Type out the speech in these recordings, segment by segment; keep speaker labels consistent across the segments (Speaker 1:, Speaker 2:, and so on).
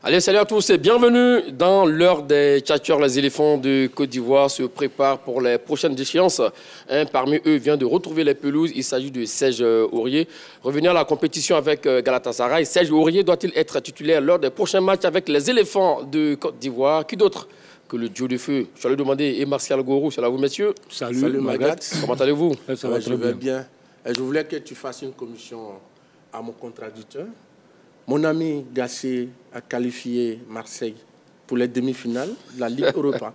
Speaker 1: Allez, salut à tous et bienvenue dans l'heure des tchatcheurs. Les éléphants de Côte d'Ivoire se préparent pour les prochaines échéances. Un parmi eux vient de retrouver les pelouses. Il s'agit de Serge Aurier. Revenir à la compétition avec Galatasaray. Serge Aurier doit-il être titulaire lors des prochains matchs avec les éléphants de Côte d'Ivoire? Qui d'autre que le duo de feu? Je vais le demander, et Martial Gorou. Salut à vous, messieurs.
Speaker 2: Salut Magat.
Speaker 1: Comment allez-vous?
Speaker 2: Ça va très bien. Je voulais que tu fasses une commission à mon contradicteur. Mon ami Gassé a qualifié Marseille pour les demi-finales de la Ligue Europa.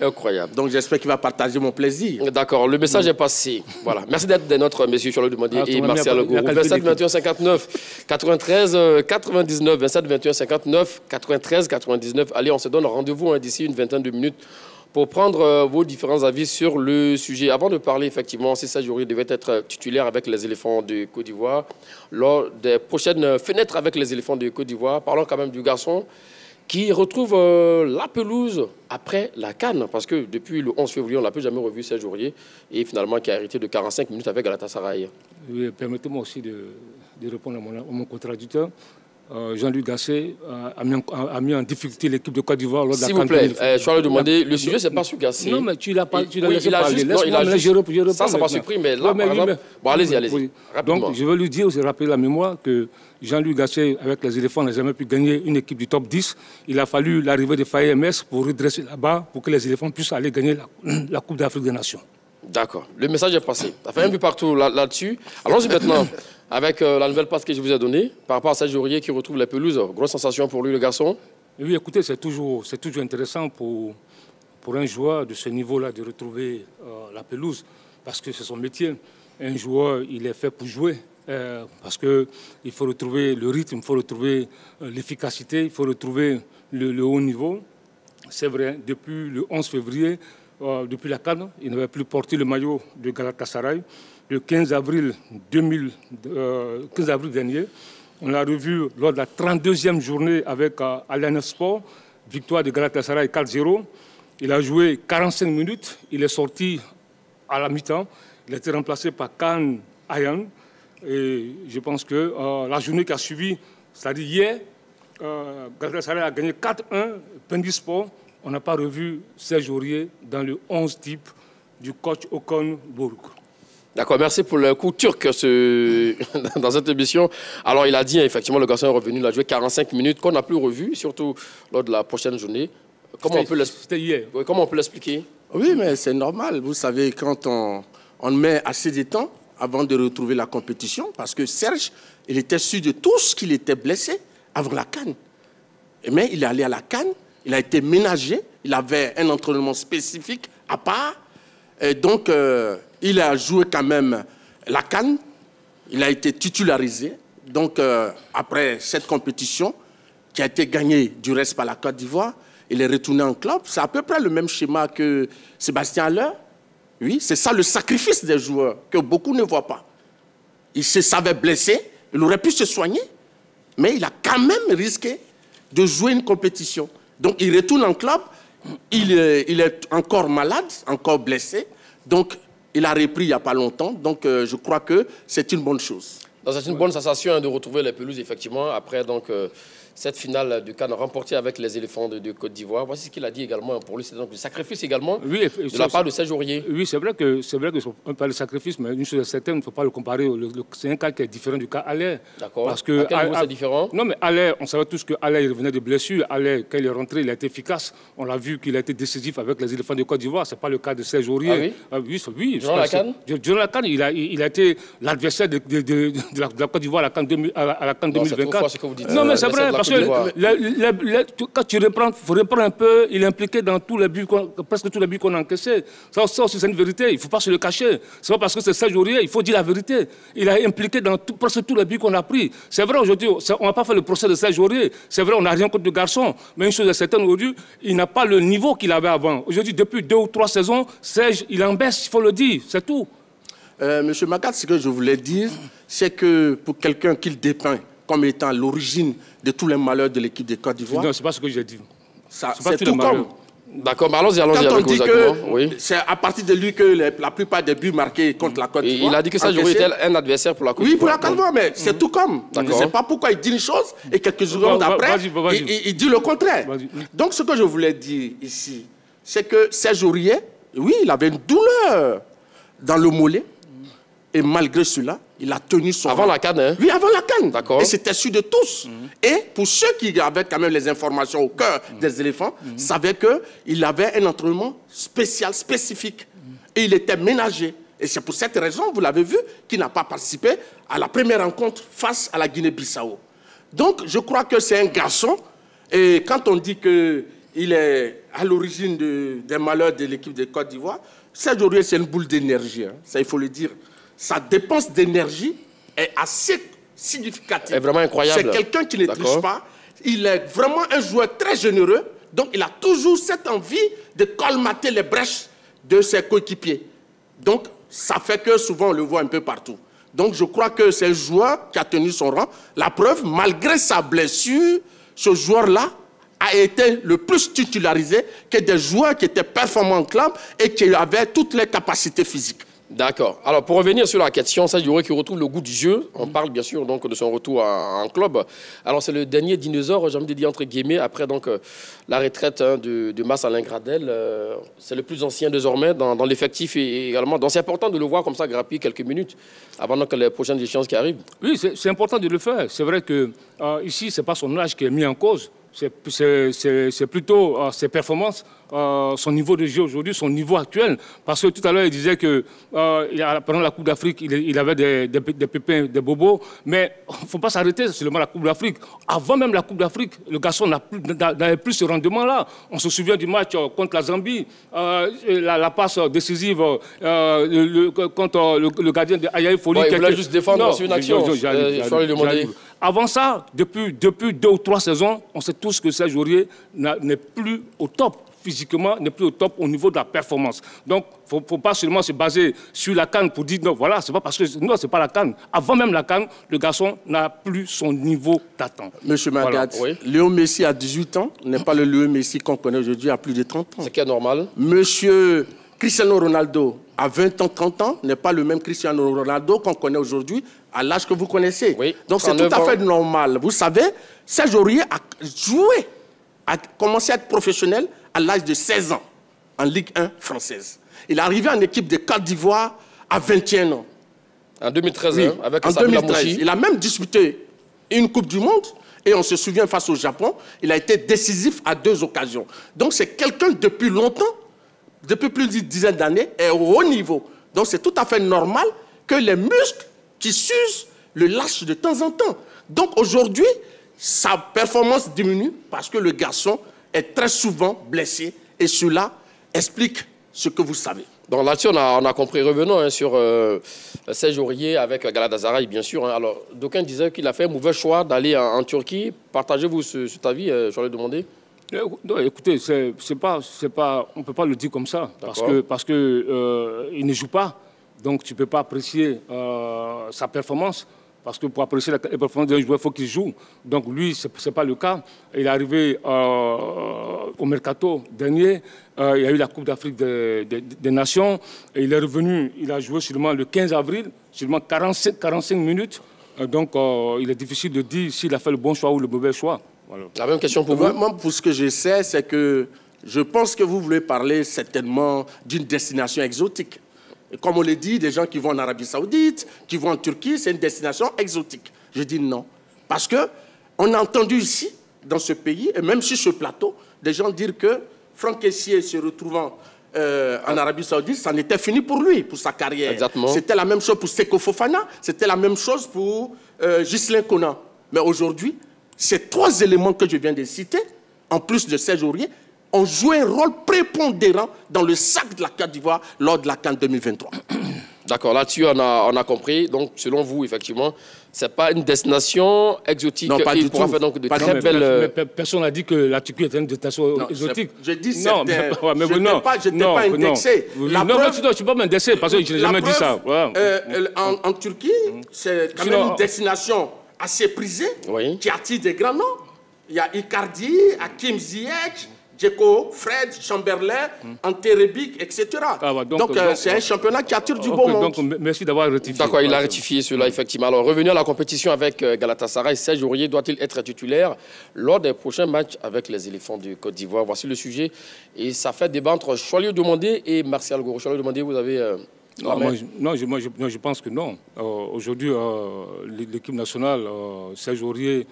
Speaker 1: Incroyable.
Speaker 2: Donc j'espère qu'il va partager mon plaisir.
Speaker 1: D'accord, le message est passé. Voilà. Merci d'être des nôtres, messieurs, sur le demander. Et Martial Gorou. 27 21 59 93 99. 27 21 59 93 99. Allez, on se donne rendez-vous d'ici une vingtaine de minutes pour prendre vos différents avis sur le sujet. Avant de parler, effectivement, si Serge Aurier devait être titulaire avec les éléphants de Côte d'Ivoire, lors des prochaines fenêtres avec les éléphants de Côte d'Ivoire, parlons quand même du garçon qui retrouve la pelouse après la CAN, parce que depuis le 11 février, on n'a plus jamais revu Serge Aurier, et finalement qui a hérité de 45 minutes avec Galatasaray.
Speaker 3: Oui, permettez-moi aussi de répondre à mon contradicteur. Jean-Luc Gassé a mis en difficulté l'équipe de Côte d'Ivoire lors de la
Speaker 1: CAN. S'il vous plaît, je vais le demander. Le sujet, c'est pas sur Gassé.
Speaker 3: Non, mais tu l'as pas. Tu l'as
Speaker 1: laissé parler. Ça m'a surpris, mais là, par exemple... Bon, allez-y.
Speaker 3: Donc, je veux lui dire, je rappeler la mémoire que Jean-Luc Gassé, avec les éléphants, n'a jamais pu gagner une équipe du top 10. Il a fallu l'arrivée de Faye MS pour redresser là-bas, pour que les éléphants puissent aller gagner la Coupe d'Afrique des Nations.
Speaker 1: D'accord. Le message est passé. Ça fait un but partout là-dessus. Allons-y maintenant avec la nouvelle passe que je vous ai donnée par rapport à Serge Aurier qui retrouve la pelouse. Grosse sensation pour lui, le garçon.
Speaker 3: Oui, écoutez, c'est toujours intéressant pour un joueur de ce niveau-là de retrouver la pelouse parce que c'est son métier. Un joueur, il est fait pour jouer parce qu'il faut retrouver le rythme, il faut retrouver l'efficacité, il faut retrouver le haut niveau. C'est vrai, depuis le 11 février, depuis la CAN, il n'avait plus porté le maillot de Galatasaray. Le 15 avril dernier, on l'a revu lors de la 32e journée avec Alain Sport, victoire de Galatasaray 4-0. Il a joué 45 minutes, il est sorti à la mi-temps. Il a été remplacé par Khan Ayan. Et je pense que la journée qui a suivi, c'est-à-dire hier, Galatasaray a gagné 4-1, Pendi Sport. On n'a pas revu Serge Aurier dans le 11 type du coach Okan Buruk.
Speaker 1: D'accord, merci pour le coup turc dans cette émission. Alors, il a dit, effectivement, le garçon est revenu, il a joué 45 minutes, qu'on n'a plus revu, surtout lors de la prochaine journée.
Speaker 3: C'était hier.
Speaker 1: Oui, comment on peut l'expliquer?
Speaker 2: Oui, mais c'est normal. Vous savez, quand on met assez de temps avant de retrouver la compétition, parce que Serge, il était sûr de tout ce qu'il était blessé avant la CAN. Mais il est allé à la CAN. Il a été ménagé, il avait un entraînement spécifique à part. Et donc, il a joué quand même la CAN. Il a été titularisé. Donc, après cette compétition, qui a été gagnée du reste par la Côte d'Ivoire, il est retourné en club. C'est à peu près le même schéma que Sébastien Haller. Oui, c'est ça le sacrifice des joueurs que beaucoup ne voient pas. Il se savait blessé, il aurait pu se soigner, mais il a quand même risqué de jouer une compétition. Donc, il retourne en club, il est encore malade, encore blessé. Donc, il a repris il n'y a pas longtemps. Donc, je crois que c'est une bonne chose.
Speaker 1: C'est une bonne sensation de retrouver les pelouses, effectivement, après cette finale du CAN remportée avec les éléphants de Côte d'Ivoire. Voici ce qu'il a dit également pour lui. C'est donc le sacrifice également de la part de Serge Aurier.
Speaker 3: Oui, c'est vrai qu'on parle de sacrifice, mais une chose est certaine, il ne faut pas le comparer. C'est un cas qui est différent du cas Haller.
Speaker 1: D'accord. À quel niveau c'est différent?
Speaker 3: Non, mais Haller, on savait tous que Haller revenait de blessure. Haller, quand il est rentré, il a été efficace. On l'a vu qu'il a été décisif avec les éléphants de Côte d'Ivoire. Ce n'est pas le cas de Serge Aurier.
Speaker 1: Ah oui?
Speaker 3: Oui.
Speaker 1: Durant la CAN?
Speaker 3: Durant la CAN, il a été l'adversaire de la Côte d'Ivoire à la CAN 2024.
Speaker 1: Ce que vous dites.
Speaker 3: Non, mais c'est vrai, parce que quand tu reprends, il faut reprendre un peu, il est impliqué dans tous les buts, presque tous les buts qu'on a encaissés. Ça aussi, c'est une vérité, il ne faut pas se le cacher. C'est pas parce que c'est Serge Aurier, il faut dire la vérité. Il est impliqué dans presque tous les buts qu'on a pris. C'est vrai, aujourd'hui, on n'a pas fait le procès de Serge Aurier. C'est vrai, on n'a rien contre le garçon. Mais une chose est certaine, aujourd'hui, il n'a pas le niveau qu'il avait avant. Aujourd'hui, depuis 2 ou 3 saisons, Serge, il en baisse, il faut le dire, c'est tout.
Speaker 2: Monsieur Magat, ce que je voulais dire, c'est que pour quelqu'un qu'il dépeint comme étant l'origine de tous les malheurs de l'équipe de Côte d'Ivoire...
Speaker 3: Non, ce n'est pas ce que j'ai dit.
Speaker 2: C'est tout comme...
Speaker 1: D'accord, mais allons-y
Speaker 2: Quand on
Speaker 1: avec
Speaker 2: dit
Speaker 1: vos
Speaker 2: que
Speaker 1: arguments. Oui.
Speaker 2: c'est à partir de lui que la plupart des buts marqués contre la Côte d'Ivoire...
Speaker 1: Il a dit que Serge Aurier était un adversaire pour la Côte
Speaker 2: d'Ivoire. Oui, pour la
Speaker 1: d'Ivoire.
Speaker 2: Côte d'Ivoire, mais c'est tout comme. Je ne sais pas pourquoi il dit une chose et quelques secondes après, il dit le contraire. Donc, ce que je voulais dire ici, c'est que Serge Aurier, oui, il avait une douleur dans le mollet. Et malgré cela, il a tenu son...
Speaker 1: Avant la CAN, hein?
Speaker 2: Oui, avant la CAN.
Speaker 1: D'accord.
Speaker 2: Et c'était su de tous. Et pour ceux qui avaient quand même les informations au cœur des éléphants, savaient qu'il avait un entraînement spécial, spécifique. Et il était ménagé. Et c'est pour cette raison, vous l'avez vu, qu'il n'a pas participé à la première rencontre face à la Guinée-Bissau. Donc, je crois que c'est un garçon. Et quand on dit qu'il est à l'origine des malheurs de l'équipe de Côte d'Ivoire, Serge Aurier, c'est une boule d'énergie. Hein. Ça, il faut le dire. Sa dépense d'énergie est assez significative.
Speaker 1: C'est vraiment incroyable.
Speaker 2: C'est quelqu'un qui ne triche pas. Il est vraiment un joueur très généreux. Donc, il a toujours cette envie de colmater les brèches de ses coéquipiers. Donc, ça fait que souvent, on le voit un peu partout. Donc, je crois que c'est un joueur qui a tenu son rang. La preuve, malgré sa blessure, ce joueur-là a été le plus titularisé que des joueurs qui étaient performants en club et qui avaient toutes les capacités physiques.
Speaker 1: D'accord. Alors, pour revenir sur la question, Serge Aurier qui retrouve le goût du jeu, on parle bien sûr donc, de son retour en club. Alors, c'est le dernier dinosaure, j'ai envie de dire entre guillemets, après donc, la retraite de Marc-Alain Gradel. C'est le plus ancien désormais dans l'effectif et également. Donc, c'est important de le voir comme ça grappiller quelques minutes avant donc, les prochaines échéances qui arrivent.
Speaker 3: Oui, c'est important de le faire. C'est vrai que ici, ce n'est pas son âge qui est mis en cause. C'est plutôt ses performances, son niveau de jeu aujourd'hui, son niveau actuel. Parce que tout à l'heure, il disait que pendant la Coupe d'Afrique, il avait des pépins, des bobos. Mais il ne faut pas s'arrêter seulement à la Coupe d'Afrique. Avant même la Coupe d'Afrique, le garçon n'avait plus ce rendement-là. On se souvient du match contre la Zambie, la passe décisive contre le gardien de Ayaï Foli.
Speaker 1: Ouais, il voulait juste défendre sur une action.
Speaker 3: Avant ça, depuis 2 ou 3 saisons, on sait tous que Serge Aurier n'est plus au top physiquement, n'est plus au top au niveau de la performance. Donc, il ne faut pas seulement se baser sur la CAN pour dire non, voilà, c'est pas parce que non, c'est pas la CAN. Avant même la CAN, le garçon n'a plus son niveau d'attente.
Speaker 2: Monsieur Magat, voilà. Léo Messi à 18 ans n'est pas le Léo Messi qu'on connaît aujourd'hui à plus de 30 ans.
Speaker 1: C'est qui est normal.
Speaker 2: Monsieur Cristiano Ronaldo à 20 ans, 30 ans n'est pas le même Cristiano Ronaldo qu'on connaît aujourd'hui à l'âge que vous connaissez. Oui, donc c'est tout à fait normal. Vous savez, Serge Aurier a joué, a commencé à être professionnel à l'âge de 16 ans en Ligue 1 française. Il est arrivé en équipe de Côte d'Ivoire à 21 ans.
Speaker 1: En 2013,
Speaker 2: oui,
Speaker 1: avec
Speaker 2: en 2013. Il a même disputé une Coupe du Monde et on se souvient face au Japon, il a été décisif à 2 occasions. Donc c'est quelqu'un depuis longtemps, depuis plus d'une dizaine d'années, est au haut niveau. Donc c'est tout à fait normal que les muscles qui s'usent le lâchent de temps en temps. Donc aujourd'hui, sa performance diminue parce que le garçon est très souvent blessé et cela explique ce que vous savez.
Speaker 1: Donc là-dessus, on a compris. Revenons sur Serge Aurier avec Galatasaray, bien sûr. Hein. Alors, d'aucuns disaient qu'il a fait un mauvais choix d'aller en Turquie. Partagez-vous cet avis, je vais le demander.
Speaker 3: Non, écoutez, on ne peut pas le dire comme ça, parce que il ne joue pas, donc tu ne peux pas apprécier sa performance, parce que pour apprécier la performance d'un joueur, il faut qu'il joue. Donc lui, ce n'est pas le cas. Il est arrivé au Mercato dernier, il y a eu la Coupe d'Afrique des Nations, et il est revenu, il a joué seulement le 15 avril, seulement 45 minutes, donc il est difficile de dire s'il a fait le bon choix ou le mauvais choix. Voilà.
Speaker 1: La même question pour vous.
Speaker 2: Moi, pour ce que je sais, c'est que je pense que vous voulez parler certainement d'une destination exotique. Et comme on l'a dit, des gens qui vont en Arabie Saoudite, qui vont en Turquie, c'est une destination exotique. Je dis non. Parce qu'on a entendu ici, dans ce pays, et même sur ce plateau, des gens dire que Franck Kessié se retrouvant en Arabie Saoudite, ça en était fini pour lui, pour sa carrière.
Speaker 1: Exactement.
Speaker 2: C'était la même chose pour Seko Fofana, c'était la même chose pour Ghislain Conan. Mais aujourd'hui, ces 3 éléments que je viens de citer, en plus de Serge Aurier, ont joué un rôle prépondérant dans le sac de la Côte d'Ivoire lors de la CAN 2023.
Speaker 1: D'accord, là-dessus, on a compris. Donc, selon vous, effectivement, ce n'est pas une destination exotique.
Speaker 2: Non, pas du tout.
Speaker 1: Faire donc de très belles...
Speaker 3: Personne n'a dit que la Turquie était une destination exotique.
Speaker 2: Je dis
Speaker 3: non,
Speaker 2: je n'étais pas indexé.
Speaker 3: Non, je ne suis pas indexé parce que je n'ai jamais dit ça. Voilà.
Speaker 2: En Turquie, c'est quand même une destination assez prisée, qui attire des grands noms. Il y a Icardi, Hakim Ziyech, Djeko, Fred, Chamberlain, Ante Rebic, etc. Donc c'est un championnat qui attire du beau monde.
Speaker 3: Donc merci d'avoir rectifié.
Speaker 1: D'accord, il a rectifié cela, effectivement. Alors, revenir à la compétition avec Galatasaray, Serge Aurier doit-il être titulaire lors des prochains matchs avec les éléphants du Côte d'Ivoire? Voici le sujet. Et ça fait débat entre Choilio Demandé et Martial Goro. Choilio Demandé, vous avez...
Speaker 3: je pense que non. Aujourd'hui, l'équipe nationale, Serge Aurier,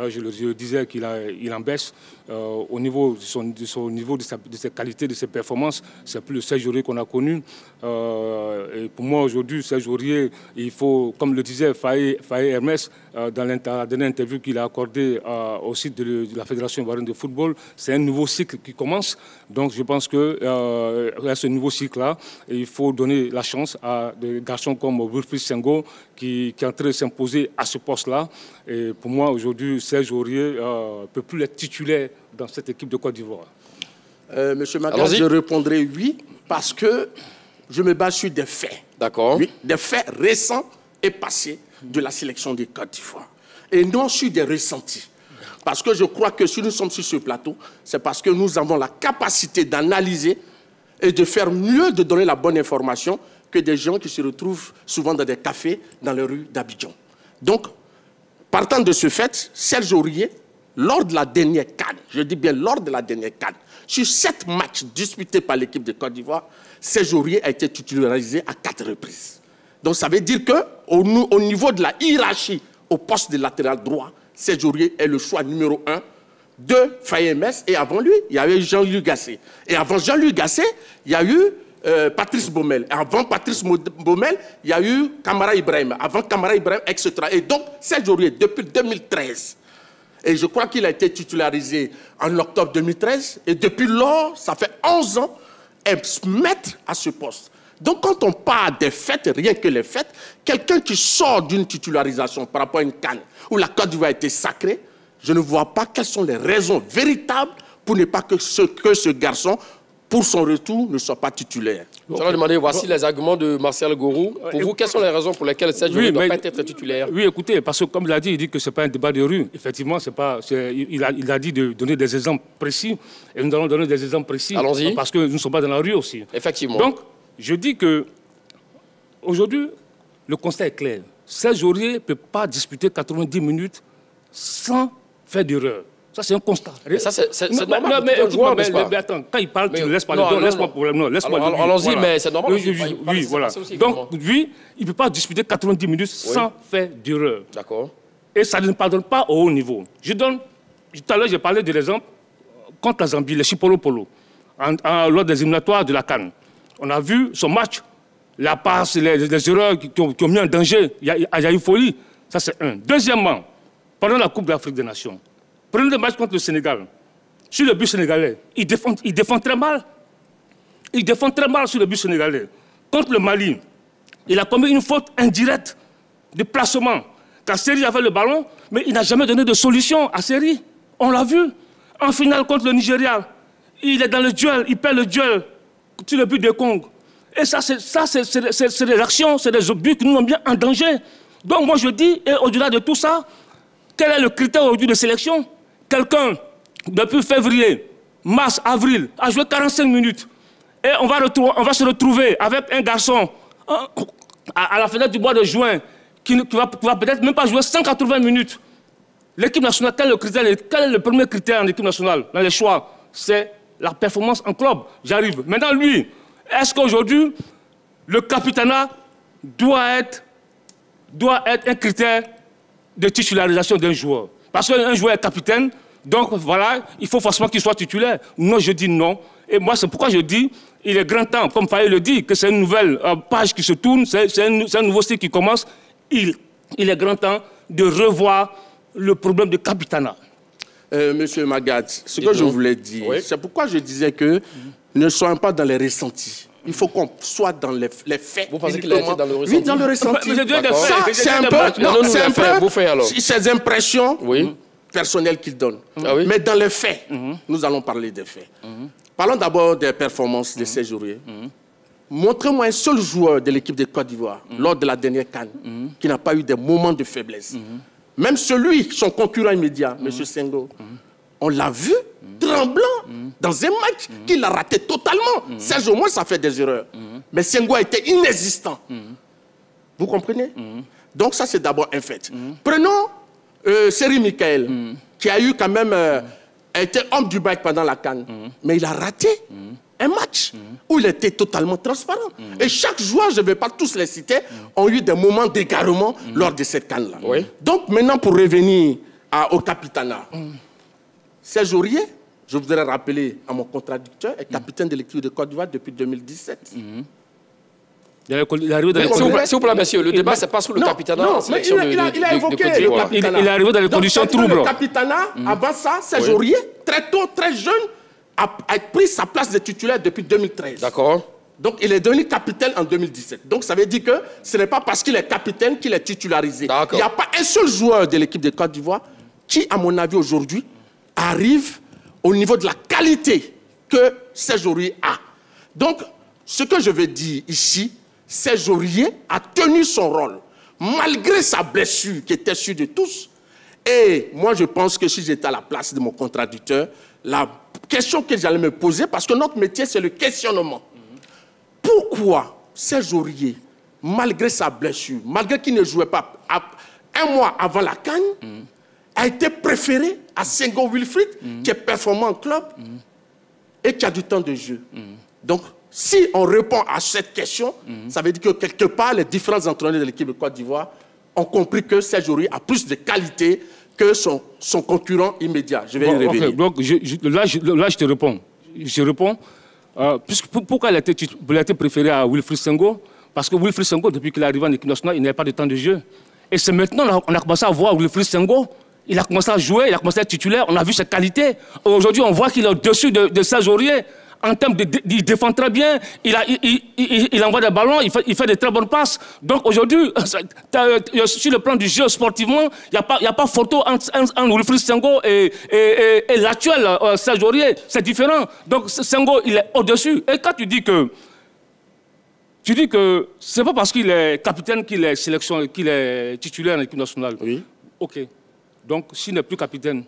Speaker 3: je le disais qu'il en baisse. Au niveau de son niveau, de ses qualités, de ses performances, c'est plus le Serge Aurier qu'on a connu. Et pour moi, aujourd'hui, Serge Aurier, il faut, comme le disait Faye Hermès, dans la dernière interview qu'il a accordée au site de la Fédération ivoirienne de football, c'est un nouveau cycle qui commence. Donc je pense que ce nouveau cycle-là, il faut donner la chance à des garçons comme Wilfried Senghor qui est en train de s'imposer à ce poste-là. Et pour moi, aujourd'hui, Serge Aurier ne peut plus être titulaire dans cette équipe de Côte d'Ivoire.
Speaker 2: Monsieur Magal, je répondrai oui, parce que je me base sur des faits.
Speaker 1: D'accord.
Speaker 2: Oui, des faits récents et passés de la sélection de Côte d'Ivoire. Et non sur des ressentis. Parce que je crois que si nous sommes sur ce plateau, c'est parce que nous avons la capacité d'analyser et de faire mieux, de donner la bonne information que des gens qui se retrouvent souvent dans des cafés dans les rues d'Abidjan. Donc, partant de ce fait, Serge Aurier, lors de la dernière CAN, je dis bien lors de la dernière CAN, sur 7 matchs disputés par l'équipe de Côte d'Ivoire, Serge Aurier a été titularisé à 4 reprises. Donc ça veut dire qu'au niveau de la hiérarchie au poste de latéral droit, Serge Aurier est le choix numéro 1 de Faye Hermès. Et avant lui, il y avait Jean-Louis Gasset. Et avant Jean-Louis Gasset, il y a eu Patrice Baumel. Et avant Patrice Baumel, il y a eu Kamara Ibrahim. Avant Kamara Ibrahim, etc. Et donc, Serge Aurier, depuis 2013, et je crois qu'il a été titularisé en octobre 2013, et depuis lors, ça fait 11 ans, est maître à ce poste. Donc, quand on parle des fêtes, rien que les fêtes, quelqu'un qui sort d'une titularisation par rapport à une CAN où la Côte d'Ivoire a été sacrée, je ne vois pas quelles sont les raisons véritables pour ne pas que ce garçon, pour son retour, ne soit pas titulaire.
Speaker 1: Je vais demander, voici les arguments de Martial Goro. Pour vous, quelles sont les raisons pour lesquelles Serge Aurier ne doit pas être titulaire?
Speaker 3: Oui, écoutez, parce que comme il a dit que ce n'est pas un débat de rue. Effectivement, il a dit de donner des exemples précis. Et nous allons donner des exemples précis.
Speaker 1: Allons-y.
Speaker 3: Parce que nous ne sommes pas dans la rue aussi.
Speaker 1: Effectivement.
Speaker 3: Donc, je dis que aujourd'hui, le constat est clair. Serge Aurier ne peut pas disputer 90 minutes sans faire d'erreur. Ça, c'est un constat.
Speaker 1: Ça, c'est normal.
Speaker 3: Non, mais attends, quand il parle, tu ne laisses pas le don, laisse-moi problème.
Speaker 1: Allons-y, mais c'est normal.
Speaker 3: Oui, voilà. Donc, lui, il ne peut pas disputer 90 minutes sans faire d'erreur.
Speaker 1: D'accord.
Speaker 3: Et ça ne pardonne pas au haut niveau. Tout à l'heure, j'ai parlé de l'exemple contre la Zambie, les Chipolo-Polo, lors des éliminatoires de la CAN. On a vu son match, la passe, les erreurs qui ont mis en danger. Il y a eu folie. Ça, c'est un. Deuxièmement, pendant la Coupe d'Afrique des Nations, prenez le match contre le Sénégal. Sur le but sénégalais, il défend très mal. Il défend très mal sur le but sénégalais. Contre le Mali, il a commis une faute indirecte de placement. Car Seri avait le ballon, mais il n'a jamais donné de solution à Seri. On l'a vu. En finale contre le Nigeria, il est dans le duel, il perd le duel sur le but de Congo. Et ça, c'est des actions, c'est des buts qui nous ont bien en danger. Donc moi je dis, et au-delà de tout ça, quel est le critère aujourd'hui de sélection? Quelqu'un, depuis février, mars, avril, a joué 45 minutes. Et on va se retrouver avec un garçon à la fenêtre du mois de juin qui va peut-être même pas jouer 180 minutes. L'équipe nationale, quel est le premier critère en équipe nationale, dans les choix? C'est la performance en club. J'arrive. Maintenant, lui, est-ce qu'aujourd'hui, le capitanat doit être un critère de titularisation d'un joueur? Parce qu'un joueur est capitaine, donc voilà, il faut forcément qu'il soit titulaire. Non, je dis non. Et moi, c'est pourquoi je dis, il est grand temps, comme Faye le dit, que c'est une nouvelle page qui se tourne, c'est un nouveau cycle qui commence. Il est grand temps de revoir le problème de capitanat.
Speaker 2: Monsieur Magad, ce que je voulais dire, c'est pourquoi je disais que ne soyons pas dans les ressentis. Il faut qu'on soit dans les faits.
Speaker 1: Vous pensez qu'il a été dans le ressenti?
Speaker 2: Oui, dans le ressenti.
Speaker 3: C'est
Speaker 2: un peu ces impressions personnelles qu'il donne. Mais dans les faits, nous allons parler des faits. Parlons d'abord des performances de Serge Aurier. Montrez-moi un seul joueur de l'équipe de Côte d'Ivoire, lors de la dernière CAN, qui n'a pas eu des moments de faiblesse. Même celui, son concurrent immédiat, M. Senghor, on l'a vu tremblant dans un match qu'il a raté totalement. Serge, au moins, ça fait des erreurs. Mais Senghor était inexistant. Vous comprenez? Donc ça, c'est d'abord un fait. Prenons Seri Michael, qui a eu quand même... été homme du bac pendant la CAN. Mais il a raté un match où il était totalement transparent. Et chaque joueur, je ne vais pas tous les citer, ont eu des moments d'égarement lors de cette CAN-là. Donc maintenant, pour revenir au capitanat, Serge Aurier, je voudrais rappeler à mon contradicteur, est capitaine de l'équipe de Côte d'Ivoire depuis 2017.
Speaker 1: S'il vous plaît, monsieur, le débat, c'est pas sur le capitanat.
Speaker 2: Non, mais il a évoqué le capitanat.
Speaker 3: Il est arrivé dans les conditions troubles.
Speaker 2: Le capitanat, avant ça, Serge Aurier, très tôt, très jeune, a pris sa place de titulaire depuis 2013.
Speaker 1: D'accord.
Speaker 2: Donc, il est devenu capitaine en 2017. Donc, ça veut dire que ce n'est pas parce qu'il est capitaine qu'il est titularisé. Il n'y a pas un seul joueur de l'équipe de Côte d'Ivoire qui, à mon avis, aujourd'hui, arrive au niveau de la qualité que Serge Aurier a. Donc, ce que je veux dire ici, Serge Aurier a tenu son rôle, malgré sa blessure qui était sûre de tous. Et moi, je pense que si j'étais à la place de mon contradicteur, la question que j'allais me poser, parce que notre métier, c'est le questionnement. Pourquoi Serge Aurier, malgré sa blessure, malgré qu'il ne jouait pas un mois avant la CAN, a été préféré à Senghor Wilfried, qui est performant en club et qui a du temps de jeu? Donc, si on répond à cette question, ça veut dire que quelque part, les différents entraîneurs de l'équipe de Côte d'Ivoire ont compris que Serge Aurier a plus de qualité que son concurrent immédiat. Je vais y revenir.
Speaker 3: Donc, là, je te réponds. Je réponds. Pourquoi il a été préféré à Wilfried Senghor? Parce que Wilfried Senghor, depuis qu'il est arrivé en équipe nationale, il n'avait pas de temps de jeu. Et c'est maintenant qu'on a commencé à voir Wilfried Senghor. Il a commencé à jouer, il a commencé à être titulaire. On a vu ses qualités. Aujourd'hui, on voit qu'il est au-dessus de Serge Aurier. En termes il défend très bien, il envoie des ballons, il fait de très bonnes passes. Donc aujourd'hui, sur le plan du jeu sportivement, il n'y a pas photo entre Wilfried Senghor et l'actuel Serge Aurier. C'est différent. Donc Senghor, il est au-dessus. Et quand tu dis que c'est pas parce qu'il est capitaine qu'il est titulaire en équipe nationale.
Speaker 2: Oui.
Speaker 3: OK. Donc s'il n'est plus capitaine,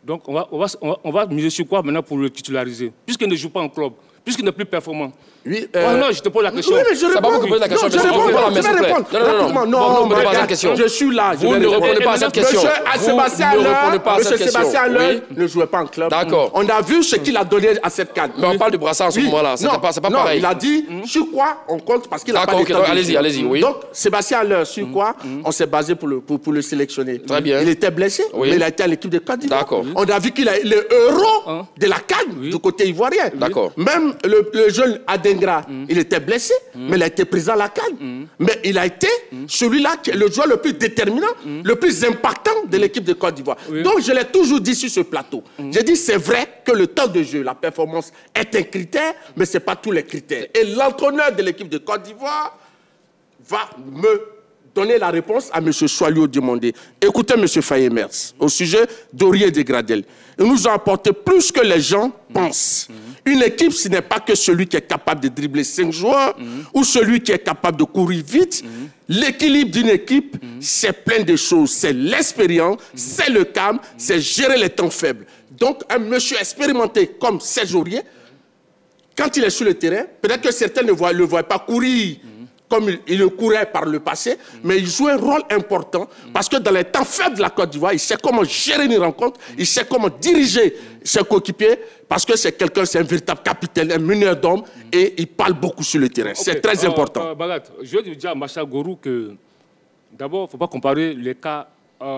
Speaker 3: donc on va miser sur quoi maintenant pour le titulariser? Puisqu'il ne joue pas en club, puisqu'il n'est plus performant.
Speaker 2: Oui,
Speaker 3: non, je te pose la question.
Speaker 2: Oui, mais je réponds. Je vais répondre. Non, je suis là.
Speaker 1: Vous ne répondez pas à cette question.
Speaker 2: Monsieur Sébastien Haller ne jouait pas en club.
Speaker 1: D'accord.
Speaker 2: On a vu ce qu'il a donné à cette CAN.
Speaker 1: Mais on parle de Brassard en ce moment-là. C'est pas pareil.
Speaker 2: Il a dit sur quoi on compte parce qu'il n'a pas de temps.
Speaker 1: Allez-y, oui.
Speaker 2: Donc, Sébastien Haller, sur quoi on s'est basé pour le sélectionner?
Speaker 1: Très bien.
Speaker 2: Il était blessé, mais il a été à l'équipe de Côte d'Ivoire.
Speaker 1: D'accord.
Speaker 2: On a vu qu'il est le héros de la CAN du côté ivoirien.
Speaker 1: D'accord.
Speaker 2: Même le jeune Adengra, il était blessé, mais il a été présent à la CAN. Mais il a été celui-là, le joueur le plus déterminant, le plus impactant de l'équipe de Côte d'Ivoire. Donc je l'ai toujours dit sur ce plateau. J'ai dit c'est vrai que le temps de jeu, la performance est un critère, mais ce n'est pas tous les critères. Et l'entraîneur de l'équipe de Côte d'Ivoire va me donner la réponse à M. Choilio Diomandé. Écoutez M. Fayemers, au sujet d'Aurier de Gradel. Il nous a apporté plus que les gens pensent. Une équipe, ce n'est pas que celui qui est capable de dribbler 5 joueurs ou celui qui est capable de courir vite. L'équilibre d'une équipe, c'est plein de choses. C'est l'expérience, c'est le calme, c'est gérer les temps faibles. Donc, un monsieur expérimenté comme Serge Aurier, quand il est sur le terrain, peut-être que certains ne le voient pas courir comme il le courait par le passé, mais il joue un rôle important parce que dans les temps faibles de la Côte d'Ivoire, il sait comment gérer une rencontre, il sait comment diriger ses coéquipiers parce que c'est quelqu'un, c'est un véritable capitaine, un meneur d'hommes et il parle beaucoup sur le terrain. Okay. C'est très important.
Speaker 3: Bagat, je veux dire à Massa Gorou que d'abord, il ne faut pas comparer les cas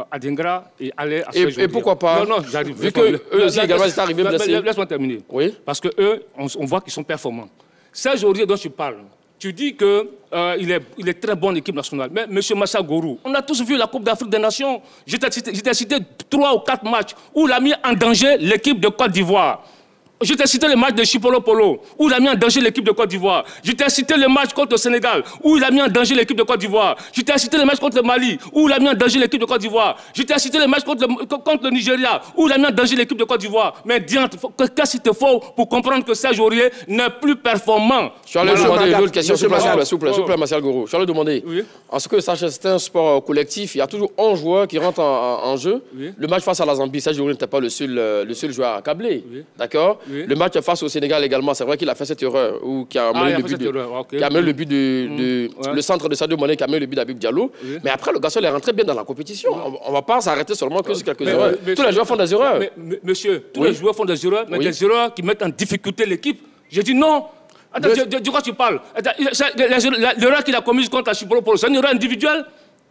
Speaker 3: Adengra et Aller à Serge Aurier.
Speaker 1: Et pourquoi pas?
Speaker 3: Non, j'arrive.
Speaker 1: Vu qu'eux aussi également, c'est arrivé blessé.
Speaker 3: Laisse-moi terminer.
Speaker 1: Oui.
Speaker 3: Parce qu'eux, on voit qu'ils sont performants. Serge Aurier dont tu parles, tu dis qu'il est très bon en équipe nationale. Mais M. Massa Gorou, on a tous vu la Coupe d'Afrique des Nations. Je t'ai cité 3 ou 4 matchs où il a mis en danger l'équipe de Côte d'Ivoire. Je t'ai cité le match de Chipolo Polo, où il a mis en danger l'équipe de Côte d'Ivoire. Je t'ai cité le match contre le Sénégal, où il a mis en danger l'équipe de Côte d'Ivoire. Je t'ai cité le match contre le Mali, où il a mis en danger l'équipe de Côte d'Ivoire. Je t'ai cité le match contre le Nigeria, où il a mis en danger l'équipe de Côte d'Ivoire. Mais diantre, qu'est-ce qu'il te faut pour comprendre que Serge Aurier n'est plus performant?
Speaker 1: Je vais demander une autre question, s'il vous plaît, Martial Gourou. Je vais demander, en ce que c'est un sport collectif, il y a toujours 11 joueurs qui rentrent en jeu. Le match face à la Zambie, Serge Aurier n'était pas le seul joueur accablé. D'accord? le match face au Sénégal également, c'est vrai qu'il a fait cette erreur, qui a amené le but le centre de Sadio Mané, qui a amené le but d'Habib Diallo. Mais après, le garçon est rentré bien dans la compétition. On ne va pas s'arrêter seulement que sur quelques erreurs. Tous les joueurs font des erreurs.
Speaker 3: Monsieur, tous les joueurs font des erreurs, mais des erreurs qui mettent en difficulté l'équipe. J'ai dit non. Attends, de quoi tu parles? L'erreur qu'il a commise contre la Chypre, c'est une erreur individuelle?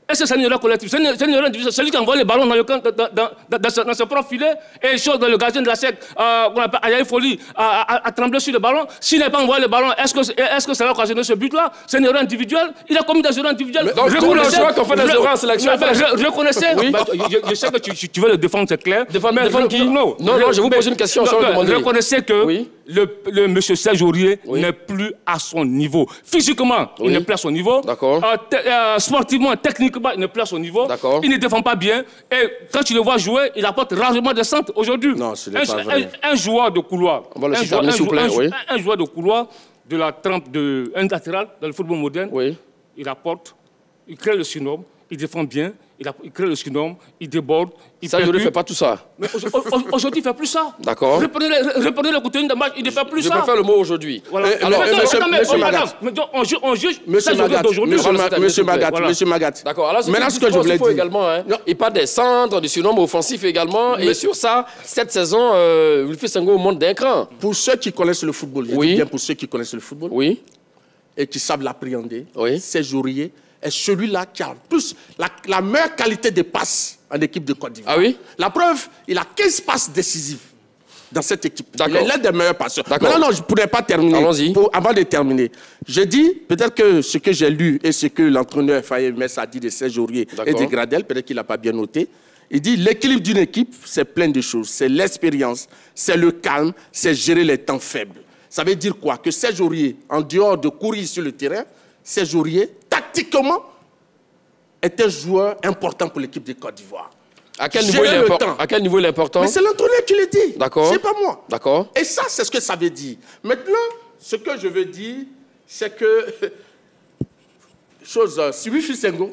Speaker 3: Est-ce que c'est une erreur collective? C'est une erreur individuelle. Celui qui envoie les ballons dans le camp, dans ses propres filets, et chose dans le gardien de la SEC, qu'on appelle Ayaï Foli, à trembler sur le ballon. S'il n'a pas envoyé le ballon, est-ce que ça va occasionner ce but-là? C'est une erreur individuelle. Il a commis des erreurs individuelles.
Speaker 1: Donc, tous les joueurs qui ont fait des erreurs en sélection.
Speaker 3: Reconnaissez. Je sais que tu veux le défendre, c'est clair.
Speaker 1: Défendre qui? Non, je vous pose une question.
Speaker 3: Reconnaissez que le monsieur Serge Aurier n'est plus à son niveau. Physiquement, il n'est plus à son niveau.
Speaker 1: D'accord.
Speaker 3: Sportivement, techniquement, il n'est plus à son niveau. Il ne défend pas bien. Et quand tu le vois jouer, il apporte rarement des centres. Aujourd'hui, un joueur de couloir, un joueur de couloir de la trempe d'un latéral dans le football moderne, il apporte, il crée le surnom, il défend bien, il crée le surnom, il déborde.
Speaker 1: Ça, il ne fait pas tout ça.
Speaker 3: Mais aujourd'hui, il ne fait plus ça.
Speaker 1: D'accord.
Speaker 3: Reprenez le contenu de match, il ne fait plus ça.
Speaker 1: Je préfère le mot aujourd'hui.
Speaker 3: Voilà. On juge
Speaker 2: Monsieur Magat.
Speaker 1: D'accord. Alors, maintenant, ce que je voulais dire également, il parle des centres, du surnom offensif également. Et sur ça, cette saison, Wilfried Senghor monte d'un cran.
Speaker 2: Pour ceux qui connaissent le football, je dis bien pour ceux qui connaissent le football, et qui savent l'appréhender, Serge Aurier est celui-là qui a plus la meilleure qualité de passes en équipe de Côte d'Ivoire.
Speaker 1: Ah oui?
Speaker 2: La preuve, il a 15 passes décisives dans cette équipe. Il est l'un des meilleurs passeurs. Non, je ne pourrais pas terminer.
Speaker 1: Allons-y.
Speaker 2: Avant de terminer, je dis, peut-être que ce que j'ai lu et ce que l'entraîneur Faye Mess a dit de Serge Aurier et de Gradel, peut-être qu'il n'a pas bien noté, il dit l'équilibre d'une équipe, c'est plein de choses. C'est l'expérience, c'est le calme, c'est gérer les temps faibles. Ça veut dire quoi? Que Serge Aurier, en dehors de courir sur le terrain, Serge Aurier, tactiquement, est un joueur important pour l'équipe de Côte d'Ivoire.
Speaker 1: À quel niveau il est important?
Speaker 2: Mais c'est l'entraîneur qui le dit.
Speaker 1: D'accord.
Speaker 2: C'est pas moi.
Speaker 1: D'accord.
Speaker 2: Et ça, c'est ce que ça veut dire. Maintenant, ce que je veux dire, c'est que... sur Wilfried Senghor,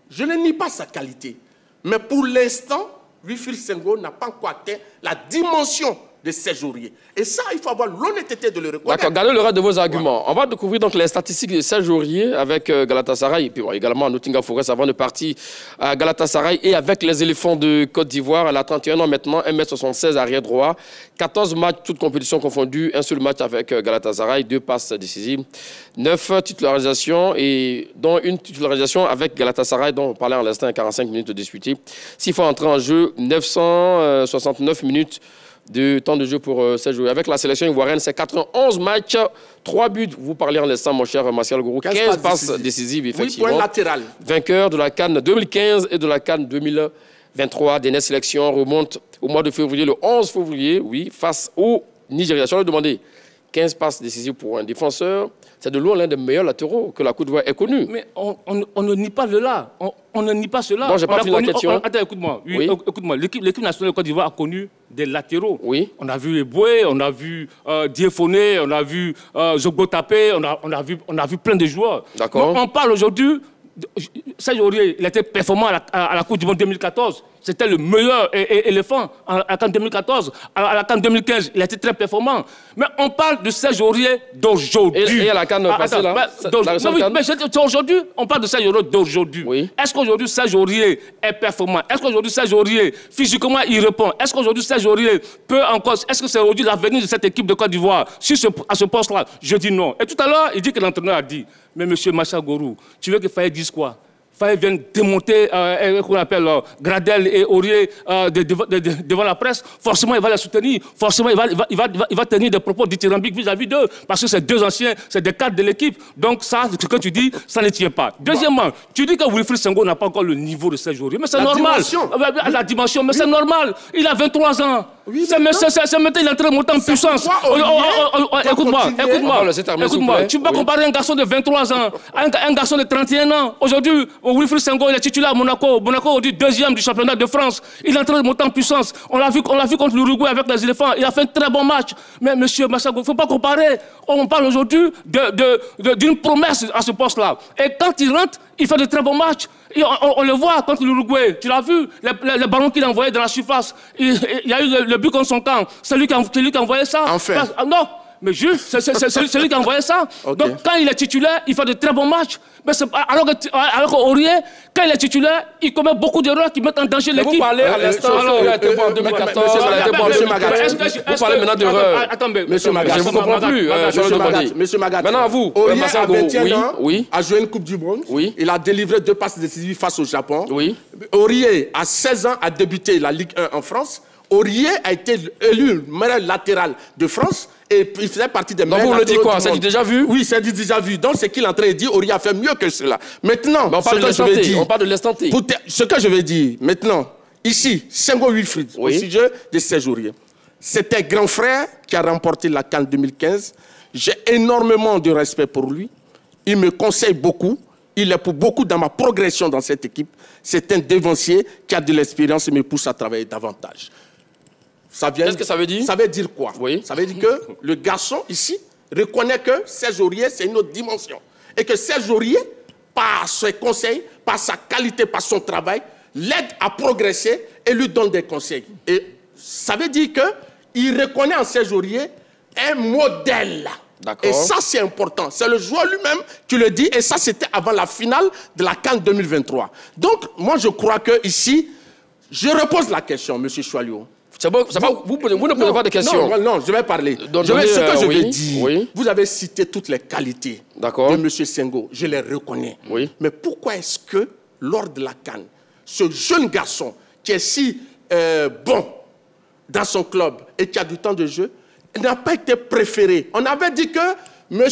Speaker 2: je ne nie pas sa qualité. Mais pour l'instant, Wilfried Senghor n'a pas encore atteint la dimension de Serge Aurier. Et ça, il faut avoir l'honnêteté de le reconnaître.
Speaker 1: D'accord, gardez le reste de vos arguments. On va découvrir donc les statistiques de Serge Aurier avec Galatasaray, et puis également Nottingham Forest avant de partir à Galatasaray et avec les éléphants de Côte d'Ivoire. Elle a 31 ans maintenant, 1m76 arrière droit, 14 matchs, toutes compétitions confondues, un seul match avec Galatasaray, 2 passes décisives, 9 titularisations et dont une titularisation avec Galatasaray dont on parlait à l'instant, 45 minutes disputées. 6 fois entré en jeu, 969 minutes de temps de jeu pour Serge Aurier. Avec la sélection ivoirienne, c'est 91 matchs, 3 buts. Vous parlez en l'instant, mon cher Martial Gourou. 15 passes décisives, effectivement.
Speaker 2: Oui, point latéral.
Speaker 1: Vainqueur de la CAN 2015 et de la CAN 2023. Dernière sélection remonte au mois de février, le 11 février, face au Nigeria. Je vais demander 15 passes décisives pour un défenseur. C'est de loin l'un des meilleurs latéraux que la Côte d'Ivoire ait connu.
Speaker 3: Mais on ne nie pas cela. On ne nie pas cela.
Speaker 1: Non, je n'ai pas fini la question.
Speaker 3: Attends, écoute-moi. Écoute-moi. L'équipe nationale de Côte d'Ivoire a connu des latéraux.
Speaker 1: Oui.
Speaker 3: On a vu Eboué, on a vu Diéfoné, on a vu Zogbo Tapé, on a vu plein de joueurs.
Speaker 1: D'accord.
Speaker 3: On parle aujourd'hui... Serge Aurier, il était performant à la Coupe du Monde 2014. C'était le meilleur éléphant à la CAN 2014. À la CAN 2015, il était très performant. Mais on parle de Serge Aurier d'aujourd'hui.
Speaker 1: Et à la CAN passée, là
Speaker 3: mais aujourd'hui, on parle de Serge Aurier d'aujourd'hui.
Speaker 1: Oui.
Speaker 3: Est-ce qu'aujourd'hui, Serge Aurier est performant? Est-ce qu'aujourd'hui, Serge Aurier, physiquement, il répond? Est-ce qu'aujourd'hui, Serge Aurier peut encore... Est-ce que c'est aujourd'hui l'avenir de cette équipe de Côte d'Ivoire à ce poste-là? Je dis non. Et tout à l'heure, il dit que l'entraîneur a dit, mais monsieur Martial Gourou, tu veux que Faye dise quoi? Faye vient démonter qu'on appelle Gradel et Aurier devant la presse. Forcément, il va les soutenir. Forcément, il va tenir des propos dithyrambiques vis-à-vis d'eux. Parce que c'est deux anciens, c'est des cadres de l'équipe. Donc ça, ce que tu dis, ça ne tient pas. Deuxièmement, tu dis que Wilfried Senghor n'a pas encore le niveau de Serge Aurier. Mais c'est normal. La dimension, mais c'est normal. Il a 23 ans. C'est maintenant il est en train de monter en puissance. Écoute-moi. Tu peux pas comparer un garçon de 23 ans à un garçon de 31 ans. Aujourd'hui, Wilfried Senghor, il est titulaire à Monaco. Monaco, on dit deuxième du championnat de France. Il est en train de monter en puissance. On l'a vu contre l'Uruguay avec les éléphants. Il a fait un très bon match. Mais monsieur Massago, il ne faut pas comparer. On parle aujourd'hui d'une promesse à ce poste-là. Et quand il rentre, il fait de très bons matchs. On le voit contre l'Uruguay. Tu l'as vu, les ballons qu'il a envoyés dans la surface. Il y a eu le but contre son camp. C'est lui qui a envoyé ça.
Speaker 2: Enfin.
Speaker 3: Non. Mais juste, c'est lui qui a envoyé ça. Okay. Donc, quand il est titulaire, il fait de très bons matchs. Mais alors qu'Aurier, quand il est titulaire, il commet beaucoup d'erreurs qui mettent en danger l'équipe.
Speaker 1: Vous parlez à l'instant, il a été bon en 2014, il a été bon en 2014. Vous parlez maintenant d'erreurs.
Speaker 3: Attendez,
Speaker 2: monsieur Magat,
Speaker 1: je ne vous comprends plus.
Speaker 2: Monsieur Magat,
Speaker 1: maintenant à vous.
Speaker 2: Aurier, à 21 ans,
Speaker 1: oui.
Speaker 2: a joué une Coupe du Monde.
Speaker 1: Oui.
Speaker 2: Il a délivré 2 passes décisives face au Japon.
Speaker 1: Oui.
Speaker 2: Aurier, à 16 ans, a débuté la Ligue 1 en France. Aurier a été élu meilleur latéral de France et il faisait partie des meilleurs latéraux.
Speaker 1: Donc vous le dites quoi? C'est du déjà vu?
Speaker 2: Oui, c'est du déjà vu. Donc c'est qu'il est en train de dire, Aurier a fait mieux que cela. Maintenant,
Speaker 1: on parle de l'instant T.
Speaker 2: Ce que je veux dire, maintenant, ici, Senghor Wilfried, au sujet de Serge Aurier, c'était grand frère qui a remporté la CAN 2015. J'ai énormément de respect pour lui. Il me conseille beaucoup. Il est pour beaucoup dans ma progression dans cette équipe. C'est un dévancier qui a de l'expérience et me pousse à travailler davantage.
Speaker 1: Qu'est-ce que ça veut dire?
Speaker 2: Ça veut dire quoi? Ça veut dire que le garçon, ici, reconnaît que Serge Aurier, c'est une autre dimension. Et que Serge Aurier, par ses conseils, par sa qualité, par son travail, l'aide à progresser et lui donne des conseils. Et ça veut dire qu'il reconnaît en Serge Aurier un modèle. Et ça, c'est important. C'est le joueur lui-même qui le dit. Et ça, c'était avant la finale de la CAN 2023. Donc, moi, je crois qu'ici, je repose la question, M. Choualiou.
Speaker 1: Vous ne posez pas de questions.
Speaker 2: Non, je vais parler. Ce que je vais dire, vous avez cité toutes les qualités de M. Senghor. Je les reconnais. Mais pourquoi est-ce que, lors de la CAN, ce jeune garçon qui est si bon dans son club et qui a du temps de jeu, n'a pas été préféré? On avait dit que M.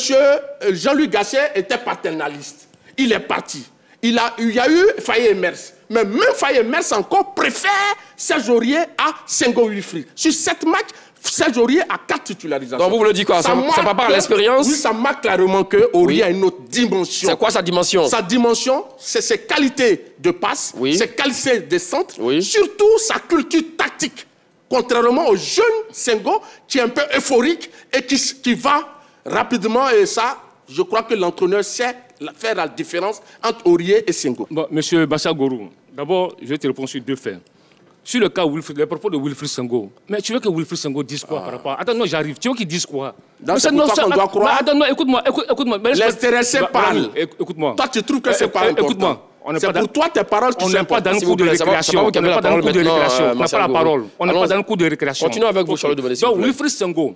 Speaker 2: Jean-Louis Gasset était paternaliste. Il est parti. Il y a eu Faye Emers. Mais même Faye Emers encore préfère Serge Aurier à Senghor Wilfried. Sur 7 matchs, Serge Aurier a 4 titularisations.
Speaker 1: Donc vous le dites quoi? Ça va pas à l'expérience?
Speaker 2: Oui, ça marque clairement qu'Aurier a une autre dimension.
Speaker 1: C'est quoi sa dimension? Sa
Speaker 2: dimension, c'est ses qualités de passe, ses qualités de centre, surtout sa culture tactique. Contrairement au jeune Senghor qui est un peu euphorique et qui va rapidement, et ça, je crois que l'entraîneur sait faire la différence entre Aurier et Senghor.
Speaker 3: Bon, monsieur Bassa Gorou, d'abord, je vais te répondre sur 2 faits. Sur le cas les propos de Wilfried Senghor, mais tu veux que Wilfried Senghor dise quoi par rapport à... Attends, non, j'arrive. Tu veux qu'il dise quoi?
Speaker 2: C'est pour toi qu'on doit croire.
Speaker 3: Attends, non, écoute-moi.
Speaker 2: L'intéressé parle.
Speaker 3: Écoute-moi.
Speaker 2: Toi, tu trouves que c'est pas important.
Speaker 3: Écoute-moi.
Speaker 2: C'est pour toi tes paroles qui sont importantes.
Speaker 3: On n'est pas dans un cours de récréation. On n'est pas dans un cours de récréation. On n'a pas la parole. On n'est pas dans un cours de récréation.
Speaker 1: Continuons avec vous, Charles de Venez.
Speaker 3: Donc, Wilfried Senghor,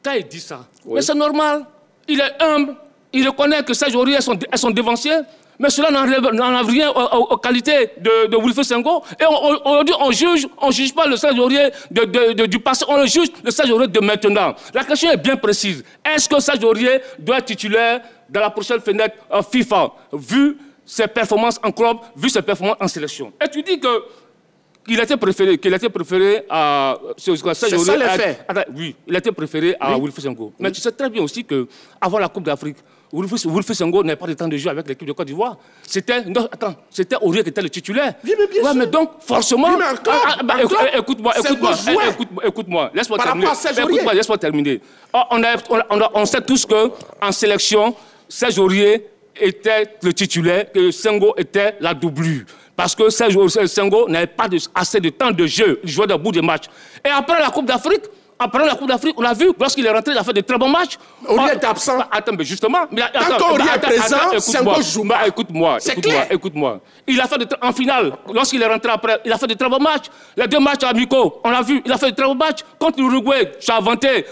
Speaker 3: quand il dit ça, mais c'est normal. Il est humble. Il reconnaît que Serge Aurier est son dévancier. Mais cela n'enlève rien aux qualités de Wilfried Senghor. Et aujourd'hui, on juge pas le Serge Aurier du passé, on le juge le Serge Aurier de maintenant. La question est bien précise. Est-ce que Serge Aurier doit être titulaire dans la prochaine fenêtre FIFA, vu ses performances en club, vu ses performances en sélection? Et tu dis qu'il a été préféré à...
Speaker 2: C'est ça les faits.
Speaker 3: Oui, il a été préféré à Wilfried Senghor. Mais tu sais très bien aussi qu'avant la Coupe d'Afrique, Wilfried Senghor n'avait pas de temps de jeu avec l'équipe de Côte d'Ivoire. C'était Aurier qui était le titulaire.
Speaker 2: Oui, mais bien sûr.
Speaker 3: Mais donc, forcément... Écoute-moi, laisse-moi terminer. On sait tous qu'en sélection, Serge Aurier était le titulaire, que Senghor était la doublure. Parce que Senghor n'avait pas assez de temps de jeu. Il jouait au bout des matchs. Et après la Coupe d'Afrique, on a vu, lorsqu'il est rentré, il a fait de très bons matchs.
Speaker 2: Aurier était absent.
Speaker 3: Attends, mais justement...
Speaker 2: Tant qu'Aurier est présent, Senghor joue mal.
Speaker 3: Écoute-moi. Il a fait en finale, lorsqu'il est rentré après, il a fait de très bons matchs. Les 2 matchs amicaux, on l'a vu, il a fait de très bons matchs. Contre l'Uruguay, j'ai inventé,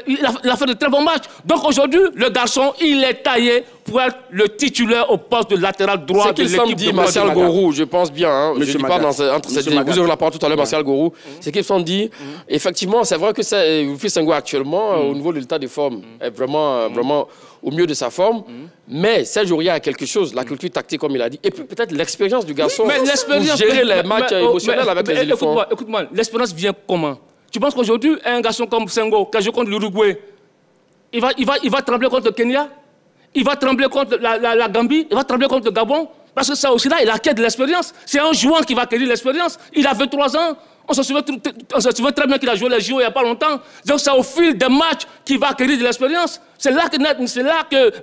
Speaker 3: il a fait de très bons matchs. Donc aujourd'hui, le garçon, il est taillé pour être le titulaire au poste de latéral droit de l'équipe de Côte d'Ivoire.
Speaker 1: C'est qu'il semble dire, Martial Gorou, je pense bien, hein, je ne dis pas entre ces deux, vous avez la parole tout à l'heure, Martial Gorou, c'est qu'il semble dire, effectivement, c'est vrai que Wilfried Senghor actuellement, au niveau de l'état de forme, est vraiment au mieux de sa forme, mais Serge Aurier a quelque chose, la culture tactique, comme il a dit, et puis peut-être l'expérience du garçon pour gérer les matchs émotionnels avec les éléphants.
Speaker 3: Écoute-moi, l'expérience vient comment? Tu penses qu'aujourd'hui, un garçon comme Senghor, qui joue contre l'Uruguay, il va trembler contre le Kenya? Il va trembler contre la Gambie? Il va trembler contre le Gabon? Parce que ça aussi, là, il acquiert de l'expérience. C'est un joueur qui va acquérir l'expérience. Il a 23 ans. On se souvient très bien qu'il a joué les JO il n'y a pas longtemps. Donc c'est au fil des matchs qu'il va acquérir de l'expérience. C'est là que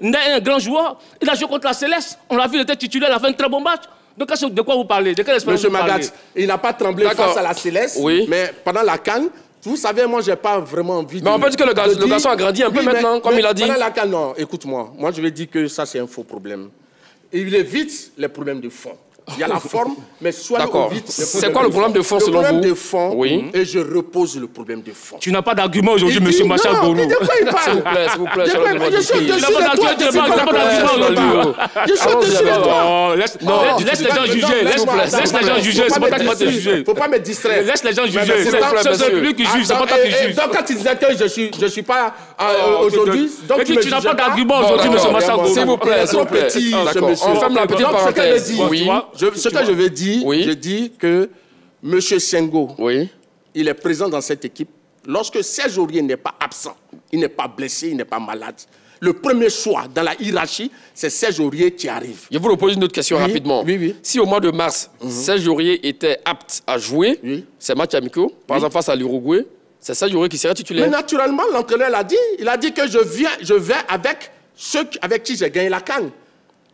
Speaker 3: naît un grand joueur. Il a joué contre la Céleste. On l'a vu, il était titulaire, il a fait un très bon match. Donc de quoi vous parlez? De quelle expérience
Speaker 2: vous parlez? Monsieur Magat, il n'a pas tremblé face à la Céleste, mais pendant la CAN, vous savez, moi, je n'ai pas vraiment envie de...
Speaker 1: Mais on peut dire que le garçon a grandi un peu maintenant, comme il a dit.
Speaker 2: Pendant la CAN, non, écoute-moi. Moi, je vais dire que ça, c'est un faux problème. Il évite les problèmes de fond. Il y a la forme, mais soit vite.
Speaker 1: C'est quoi le problème de fond selon vous?
Speaker 2: Le problème de fond, oui. Et je repose le problème de fond.
Speaker 3: Tu n'as pas d'argument aujourd'hui, monsieur Machal Gourou.
Speaker 2: De quoi il parle?
Speaker 1: S'il vous plaît,
Speaker 2: je suis dessus de toi. Tu n'as pas d'argument aujourd'hui. Je suis dessus de toi.
Speaker 3: Laisse les gens juger. Laisse les gens juger. C'est pas toi qui vas te juger.
Speaker 2: Il ne faut pas me distraire.
Speaker 3: Laisse les gens juger. C'est lui qui juge, c'est pas toi qui juge.
Speaker 2: Donc quand tu disais que je ne suis pas aujourd'hui, donc
Speaker 3: tu n'as pas d'argument aujourd'hui, monsieur Machal Gourou.
Speaker 1: S'il vous plaît, s'il vous plaît. On ferme la petite parenthèse.
Speaker 2: Ce que je veux dire, je dis que M. Senghor, il est présent dans cette équipe. Lorsque Serge Aurier n'est pas absent, il n'est pas blessé, il n'est pas malade, le premier choix dans la hiérarchie, c'est Serge Aurier qui arrive.
Speaker 1: Je vous repose une autre question rapidement. Si au mois de mars, Serge Aurier était apte à jouer ces matchs amicaux, par exemple face à l'Uruguay, c'est Serge Aurier qui serait titulaire.
Speaker 2: Mais naturellement, l'entraîneur l'a dit. Il a dit que je vais avec ceux avec qui j'ai gagné la CAN.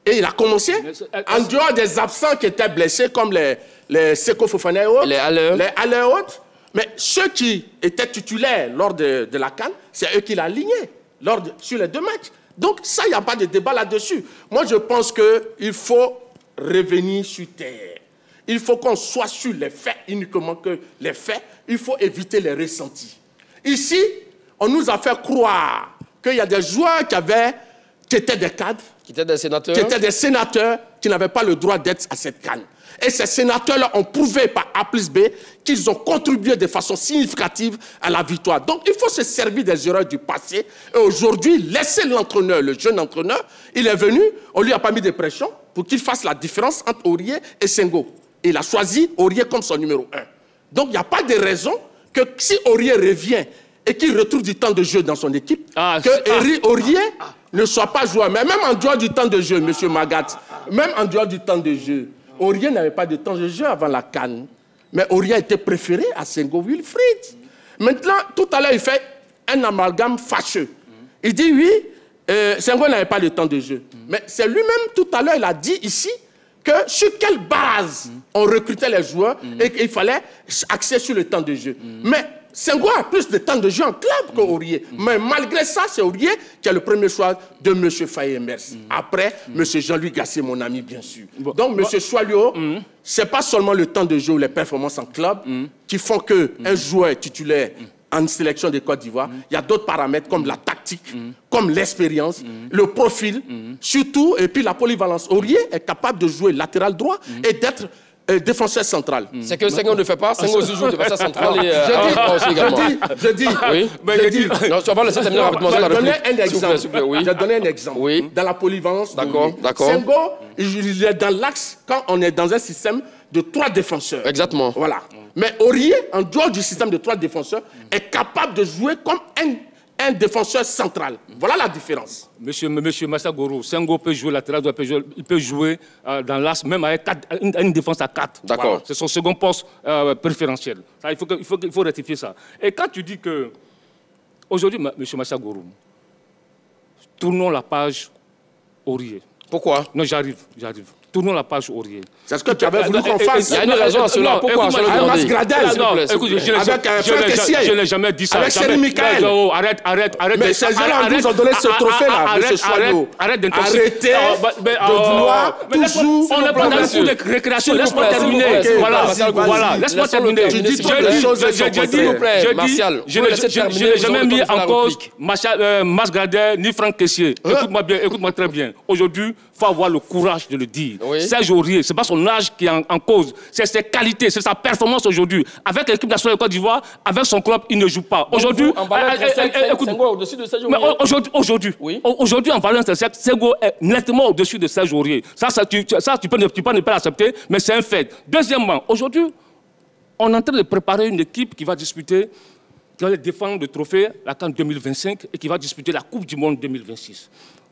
Speaker 2: Et il a commencé, en dehors des absents qui étaient blessés, comme les Seko Fofana et autres, les Haller et autres. Mais ceux qui étaient titulaires lors de la CAN, c'est eux qui l'ont aligné sur les 2 matchs. Donc ça, il n'y a pas de débat là-dessus. Moi, je pense qu'il faut revenir sur terre. Il faut qu'on soit sur les faits, uniquement que les faits. Il faut éviter les ressentis. Ici, on nous a fait croire qu'il y a des joueurs qui étaient des cadres,
Speaker 1: qui étaient des sénateurs,
Speaker 2: qui n'avaient pas le droit d'être à cette CAN. Et ces sénateurs-là ont prouvé par A plus B qu'ils ont contribué de façon significative à la victoire. Donc, il faut se servir des erreurs du passé. Et aujourd'hui, laisser l'entraîneur, le jeune entraîneur, il est venu, on lui a pas mis de pression pour qu'il fasse la différence entre Aurier et Senghor. Il a choisi Aurier comme son numéro 1. Donc, il n'y a pas de raison que si Aurier revient et qu'il retrouve du temps de jeu dans son équipe, que Aurier ne soit pas joueur. Mais même en dehors du temps de jeu, M. Magat, même en dehors du temps de jeu, Aurier n'avait pas de temps de jeu avant la CAN. Mais Aurier était préféré à Senghor Wilfried. Maintenant, tout à l'heure, il fait un amalgame fâcheux. Il dit, oui, Senghor n'avait pas de temps de jeu. Mais c'est lui-même, tout à l'heure, il a dit ici que sur quelle base on recrutait les joueurs et qu'il fallait axer sur le temps de jeu. Mais Senghor a plus de temps de jeu en club qu'Aurier. Mais malgré ça, c'est Aurier qui a le premier choix de M. Faye-Mers. Après, M. Jean-Louis Gasset, mon ami, bien sûr. Donc, M. Choilio, ce n'est pas seulement le temps de jeu ou les performances en club qui font qu'un joueur titulaire en sélection de Côte d'Ivoire, il y a d'autres paramètres comme la tactique, comme l'expérience, le profil, surtout, et puis la polyvalence. Aurier est capable de jouer latéral droit et d'être défenseur central.
Speaker 1: C'est que Senghor ne fait pas. Senghor aussi joue défenseur central et
Speaker 2: je dis.
Speaker 1: Non, tu vas pas laisser terminer rapidement la réplique.
Speaker 2: Je vais donner un exemple. Dans la polyvalence.
Speaker 1: D'accord.
Speaker 2: Senghor, il est dans l'axe quand on est dans un système de 3 défenseurs.
Speaker 1: Exactement.
Speaker 2: Voilà. Mais Aurier, en dehors du système de 3 défenseurs, est capable de jouer comme un défenseur central. Voilà la différence.
Speaker 3: Monsieur Machal Gourou, Senghor peut jouer latéral, il peut jouer dans l'axe, même avec une défense à 4.
Speaker 1: D'accord.
Speaker 3: Voilà. C'est son second poste préférentiel. Ça, il faut rectifier ça. Et quand tu dis que, aujourd'hui, monsieur Machal Gourou, tournons la page Aurier.
Speaker 1: Pourquoi?
Speaker 3: Non, j'arrive. Tournons la page Aurier.
Speaker 2: C'est ce que tu avais voulu qu'on fasse.
Speaker 1: Il y a une raison à cela. Pourquoi?
Speaker 2: Avec Gradel.
Speaker 3: Écoute, je n'ai jamais dit ça.
Speaker 2: Avec Céline Michael.
Speaker 3: Arrête.
Speaker 2: Mais ces gens-là nous ont donné ce trophée-là, M. Choilio.
Speaker 3: Arrête
Speaker 2: Arrêtez de vouloir toujours...
Speaker 3: On n'est pas dans le cours de récréation. Laisse-moi terminer. Voilà. Laisse-moi terminer.
Speaker 2: Tu dis toutes les choses de son côté.
Speaker 1: Martial,
Speaker 3: je n'ai jamais mis en cause Mas Gradel ni Franck Kessié. Écoute-moi très bien. Aujourd'hui, il faut avoir le courage de le dire. Serge Aurier, ce n'est pas son âge qui est en cause, c'est ses qualités, c'est sa performance aujourd'hui. Avec l'équipe nationale de Côte d'Ivoire, avec son club, il ne joue pas. Aujourd'hui,
Speaker 1: au-dessus de Serge Aurier.
Speaker 3: Aujourd'hui, en valeur intrinsèque, Senghor est nettement au-dessus de Serge Aurier. Ça, tu peux ne pas l'accepter, mais c'est un fait. Deuxièmement, aujourd'hui, on est en train de préparer une équipe qui va disputer, qui va défendre le trophée, la CAN 2025, et qui va disputer la Coupe du Monde 2026.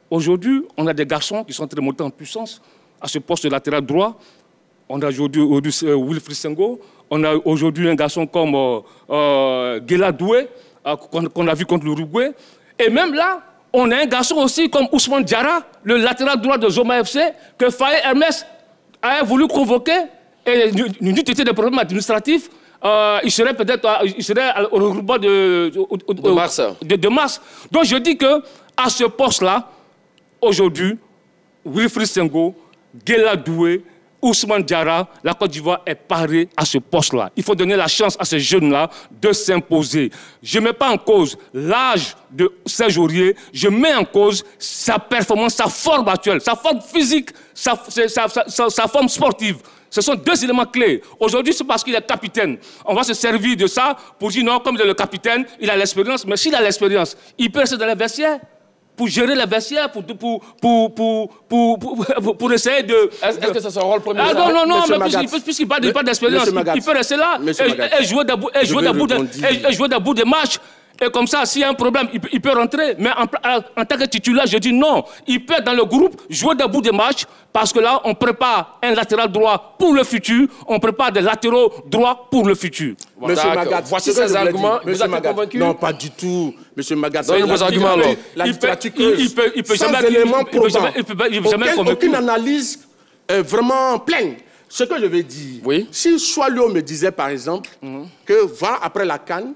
Speaker 3: Aujourd'hui, on a des garçons qui sont en train de monter en puissance. à ce poste de latéral droit. On a aujourd'hui Wilfried Senghor. On a aujourd'hui un garçon comme Guela Doué, qu'on a vu contre l'Uruguay. Et même là, on a un garçon aussi comme Ousmane Diarra, le latéral droit de Zoma FC, que Faye Hermès a voulu convoquer. Et nous était des problèmes administratifs. Il serait peut-être au regroupement de mars. Donc je dis que à ce poste-là, aujourd'hui, Wilfried Senghor, Guela Doué, Ousmane Diarra, la Côte d'Ivoire est parée à ce poste-là. Il faut donner la chance à ces jeunes-là de s'imposer. Je ne mets pas en cause l'âge de Serge Aurier, je mets en cause sa performance, sa forme actuelle, sa forme physique, sa forme sportive. Ce sont deux éléments clés. Aujourd'hui, c'est parce qu'il est capitaine. On va se servir de ça pour dire non, comme il est le capitaine, il a l'expérience. Mais s'il a l'expérience, il peut rester dans les vestiaires pour gérer les vestiaires, pour essayer de...
Speaker 1: Est-ce que c'est son rôle premier?
Speaker 3: Ah non, mais puisqu'il n'a pas d'expérience, il peut rester là et jouer debout des matchs. Et comme ça, s'il y a un problème, il peut rentrer. Mais en tant que titulaire, je dis non. Il peut être dans le groupe, jouer debout des matchs, parce que là, on prépare un latéral droit pour le futur, on prépare des latéraux droits pour le futur.
Speaker 2: Monsieur Magat,
Speaker 1: voici ces arguments. Vous êtes convaincu?
Speaker 2: Non, pas du tout. Monsieur Magat,
Speaker 1: donnez vos arguments alors.
Speaker 3: Il peut jamais
Speaker 2: aucune analyse vraiment pleine. Ce que je veux dire, si Choilio me disait par exemple que voilà, après la CAN,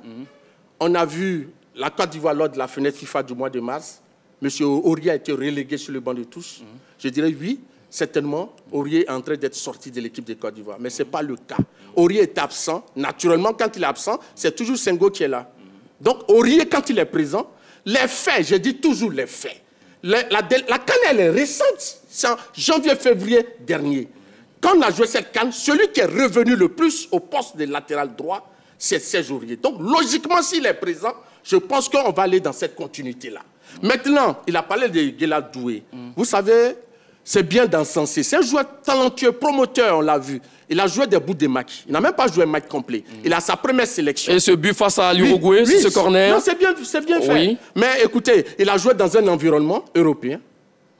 Speaker 2: on a vu la Côte d'Ivoire lors de la fenêtre FIFA du mois de mars. M. Aurier a été relégué sur le banc de tous. Je dirais oui, certainement, Aurier est en train d'être sorti de l'équipe de Côte d'Ivoire. Mais ce n'est pas le cas. Aurier est absent. Naturellement, quand il est absent, c'est toujours Senghor qui est là. Donc, Aurier, quand il est présent, les faits, je dis toujours les faits. La CAN, elle est récente. C'est en janvier-février dernier. Quand on a joué cette CAN, celui qui est revenu le plus au poste de latéral droit, c'est Serge Aurier. Donc, logiquement, s'il est présent, je pense qu'on va aller dans cette continuité-là. Maintenant, il a parlé de Guela Doué. Vous savez, c'est bien d'encenser. C'est un joueur talentueux, promoteur, on l'a vu. Il a joué des bouts de match. Il n'a même pas joué un match complet. Il a sa première sélection.
Speaker 1: Et ce but face à l'Uruguay, ce corner?
Speaker 2: Non, c'est bien fait. Oui. Mais écoutez, il a joué dans un environnement européen.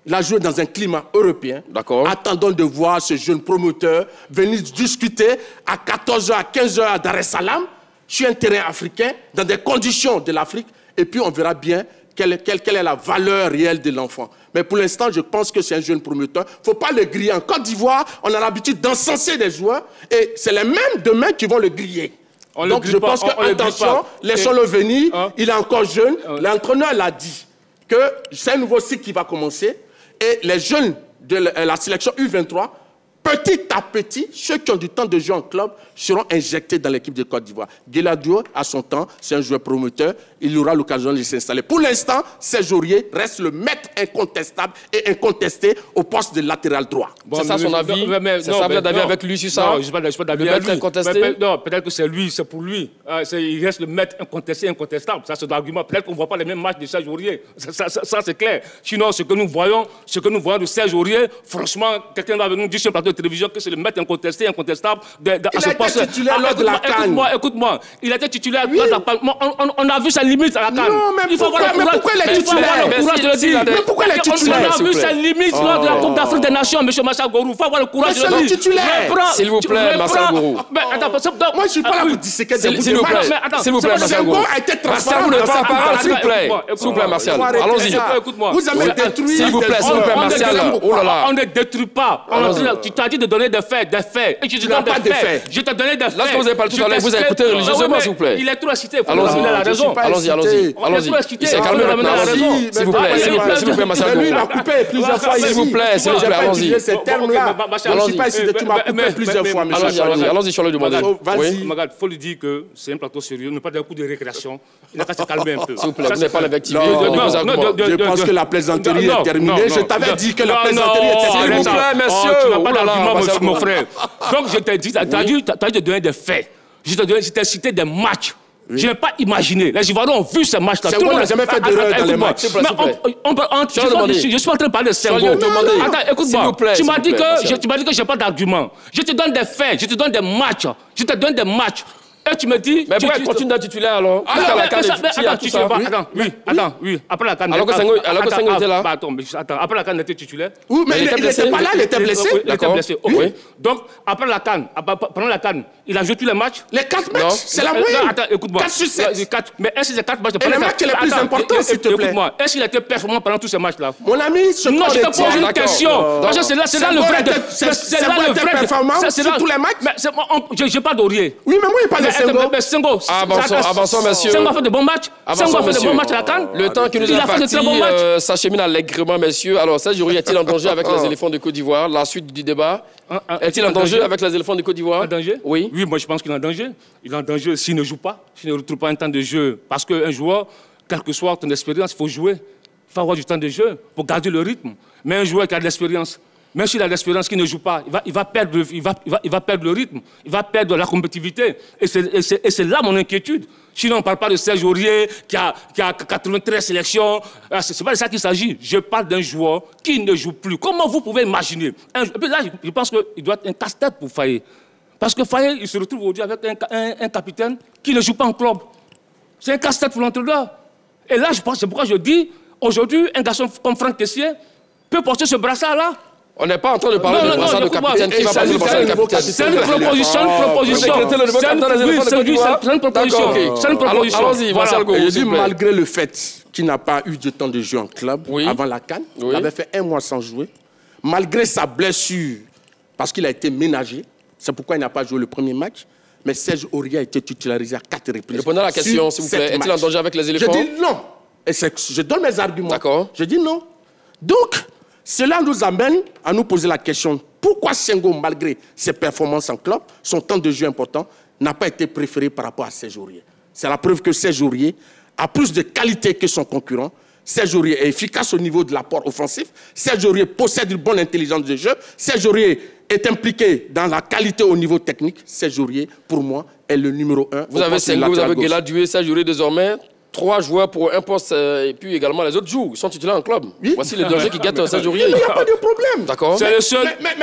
Speaker 2: Il a joué dans un climat européen.
Speaker 1: D'accord.
Speaker 2: Attendons de voir ce jeune promoteur venir discuter à 14h, à 15h à Dar es Salaam sur un terrain africain, dans des conditions de l'Afrique. Et puis on verra bien quelle est la valeur réelle de l'enfant. Mais pour l'instant, je pense que c'est un jeune promoteur. Il ne faut pas le griller. En Côte d'Ivoire, on a l'habitude d'encenser des joueurs. Et c'est les mêmes demain qui vont le griller. Donc je pense que, attention, laissons-le venir. Il est encore jeune. L'entraîneur l'a dit que c'est un nouveau cycle qui va commencer. Et les jeunes de la sélection U23, petit à petit, ceux qui ont du temps de jouer en club seront injectés dans l'équipe de Côte d'Ivoire. Guela Doué, à son temps, c'est un joueur promoteur. Il aura l'occasion de s'installer. Pour l'instant, Serge Aurier reste le maître incontestable et incontesté au poste de latéral droit.
Speaker 1: Bon, c'est ça son avis? C'est ça votre avis avec lui sur ça?
Speaker 3: Non, je ne suis pas d'avis avec lui. Non, peut-être que c'est lui, c'est pour lui. Il reste le maître incontesté, incontestable. Ça, c'est l'argument. Peut-être qu'on ne voit pas les mêmes matchs de Serge Aurier. Ça c'est clair. Sinon, ce que nous voyons de Serge Aurier, franchement, quelqu'un va nous dire sur le plateau de télévision que c'est le maître incontesté, incontestable à ce poste. Écoute-moi, il a été titulaire lors de la CAN. On a vu sa limite à la CAN.
Speaker 2: Non, mais pourquoi il est titulaire?
Speaker 3: Mais pourquoi il est titulaire? On a vu sa limite lors de la Coupe d'Afrique des Nations, M. Massa Gourou. Il faut avoir le courage de le dire.
Speaker 1: S'il vous plaît, Massa Gourou.
Speaker 2: Moi, je ne suis pas là pour disséquer des
Speaker 1: S'il vous plaît, Massa Gourou. Martial, vous n'avez pas la parole, s'il vous plaît. S'il vous plaît, Martial. Allons-y.
Speaker 2: Vous avez détruit.
Speaker 1: S'il vous plaît, Martial.
Speaker 3: Oh là là. On ne détruit pas. Tu t'as dit de donner des faits. Et je te donne des faits. Je te donne des faits.
Speaker 1: Lorsque vous avez parlé tout à l'heure, vous avez écouté religieusement, s'il vous plaît.
Speaker 3: Il est trop excité. Allons-y. Il a la raison.
Speaker 1: Allons-y. Il s'est calmé maintenant. S'il vous plaît, Massa Gourou.
Speaker 2: Lui, il m'a coupé plusieurs fois ici.
Speaker 1: S'il vous plaît, allons-y.
Speaker 2: Ces termes-là. Je ne suis pas ici, tu m'as coupé plusieurs fois, monsieur.
Speaker 1: Allons-y sur le demandé.
Speaker 3: Magat, il faut lui dire que c'est un plateau sérieux, ne pas d'un coup de récréation. Il n'a qu'à se calmer un peu.
Speaker 1: S'il vous plaît, vous n'avez pas l'invectivité.
Speaker 2: Je pense que la plaisanterie est terminée. Je t'avais dit que la plaisanterie était terminée.
Speaker 1: S'il vous plaît, monsieur.
Speaker 3: Tu n'as pas d'argument, mon frère. Donc, je t'ai dit, tu as dit de donner des faits. Je t'ai cité des matchs. Je n'ai pas imaginé. Les Ivoiriens ont vu ce match-là.
Speaker 2: Tout le monde n'a jamais fait d'erreur dans les matchs.
Speaker 3: Je suis en train de parler de Senghor. Attends, écoute-moi. Tu m'as dit que je n'ai pas d'argument. Je te donne des faits. Je te donne des matchs. Je te donne des matchs Et tu me dis...
Speaker 1: Mais pourquoi continue d'être titulaire alors? Attends,
Speaker 3: après la CAN...
Speaker 1: Alors que Senghor était là?
Speaker 3: Attends, après la CAN, il était titulaire?
Speaker 2: Oui, mais il n'était pas là, il était blessé.
Speaker 3: Il était blessé, ok. Donc, après la CAN, pendant la CAN, il a joué tous les matchs?
Speaker 2: Les 4 matchs, c'est la moyenne.
Speaker 3: Attends, écoute-moi.
Speaker 2: 4 sur 7.
Speaker 3: Mais est-ce que les 4 matchs...
Speaker 2: Et le match le plus important, s'il te plaît.
Speaker 3: Écoute-moi, est-ce qu'il a été performant pendant tous ces matchs-là?
Speaker 2: Mon ami,
Speaker 3: non, je te pose une question. Parce que c'est là le vrai...
Speaker 2: C'est là le vrai performance sur tous les matchs.
Speaker 3: Je parle d'Aurier.
Speaker 2: Oui, mais moi, il parle de Senghor.
Speaker 3: Mais Senghor...
Speaker 1: Avançons, monsieur.
Speaker 3: Senghor a fait de bons matchs. Senghor a fait de bons matchs à la CAN.
Speaker 1: Le temps qui nous est imparti s'achemine allègrement, messieurs. Alors, Serge Aurier est-il en danger avec les éléphants de Côte d'Ivoire? La suite du débat. Est-il en danger avec les éléphants de Côte d'Ivoire?
Speaker 3: En danger?
Speaker 1: Oui.
Speaker 3: Oui, moi je pense qu'il est en danger. Il est en danger s'il ne joue pas, s'il ne retrouve pas un temps de jeu. Parce qu'un joueur, quelle que soit ton expérience, il faut jouer. Il faut avoir du temps de jeu pour garder le rythme. Mais un joueur qui a de l'expérience, même s'il a de l'expérience, qui ne joue pas, il va perdre le rythme, il va perdre la compétitivité. Et c'est là mon inquiétude. Sinon, on ne parle pas de Serge Aurier qui a 93 sélections. Ce n'est pas de ça qu'il s'agit. Je parle d'un joueur qui ne joue plus. Comment vous pouvez imaginer? Et puis là, je pense qu'il doit être un casse-tête pour Faye. Parce que Faye, il se retrouve aujourd'hui avec un capitaine qui ne joue pas en club. C'est un casse-tête pour l'entraîneur. Et là, je pense, c'est pourquoi je dis, aujourd'hui, un garçon comme Franck Tessier peut porter ce brassard-là.
Speaker 1: On n'est pas en train de parler de brassard de capitaine. Qui va passer le brassard de capitaine?
Speaker 3: C'est une proposition. C'est une proposition.
Speaker 1: Allons-y, Martial Gourou.
Speaker 2: Je dis, malgré le fait qu'il n'a pas eu de temps de jeu en club avant la CAN, il avait fait 1 mois sans jouer, malgré sa blessure, parce qu'il a été ménagé, c'est pourquoi il n'a pas joué le premier match, mais Serge Aurier a été titularisé à 4 reprises.
Speaker 1: Répondez à la question, s'il vous plaît. Est-il en danger avec les éléphants?
Speaker 2: Je dis non. Et je donne mes arguments.
Speaker 1: D'accord.
Speaker 2: Je dis non. Donc, cela nous amène à nous poser la question, pourquoi Senghor, malgré ses performances en club, son temps de jeu important, n'a pas été préféré par rapport à Serge Aurier? C'est la preuve que Serge Aurier a plus de qualité que son concurrent. Serge Aurier est efficace au niveau de l'apport offensif. Serge Aurier possède une bonne intelligence de jeu. Serge Aurier est impliqué dans la qualité au niveau technique. Serge Aurier, pour moi, est le numéro 1.
Speaker 1: Vous avez Senghor, vous avez Guela Doué, Serge Aurier désormais. 3 joueurs pour un poste et puis également les autres jouent. Ils sont titulaires en club. Oui. Voici les dangers qui guettent Serge Aurier.
Speaker 2: Il n'y a pas de problème.
Speaker 1: D'accord.
Speaker 3: C'est le seul.
Speaker 2: Mais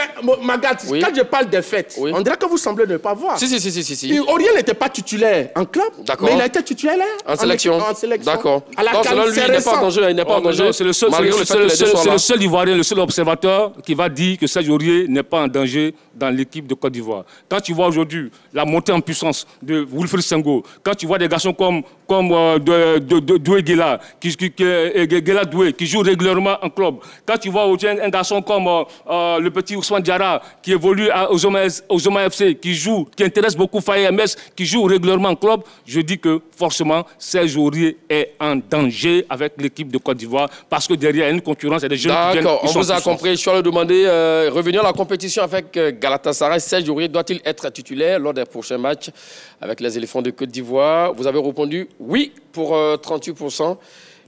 Speaker 2: Magat, quand je parle des faits, on dirait que vous semblez ne pas voir.
Speaker 1: Si.
Speaker 2: Aurier n'était pas titulaire en club, mais il a été titulaire
Speaker 1: en sélection.
Speaker 2: D'accord.
Speaker 1: Donc selon lui, il n'est pas en danger. Il n'est pas en danger.
Speaker 3: C'est le seul Ivoirien, le seul observateur qui va dire que Serge Aurier n'est pas en danger dans l'équipe de Côte d'Ivoire. Quand tu vois aujourd'hui la montée en puissance de Wilfried Senghor, quand tu vois des garçons comme Doué Guela, Guela Doué, qui joue régulièrement en club. Quand tu vois un garçon comme le petit Ousmane Diarra, qui évolue aux Zoma FC, qui intéresse beaucoup Faye MS, qui joue régulièrement en club, je dis que forcément, Serge Aurier est en danger avec l'équipe de Côte d'Ivoire, parce que derrière, il y a une concurrence et des jeunes qui viennent. D'accord,
Speaker 1: on vous a compris. Je vais le demander, revenir à la compétition avec Galatasaray. Serge Aurier doit-il être titulaire lors des prochains matchs avec les éléphants de Côte d'Ivoire? Vous avez répondu oui pour 38%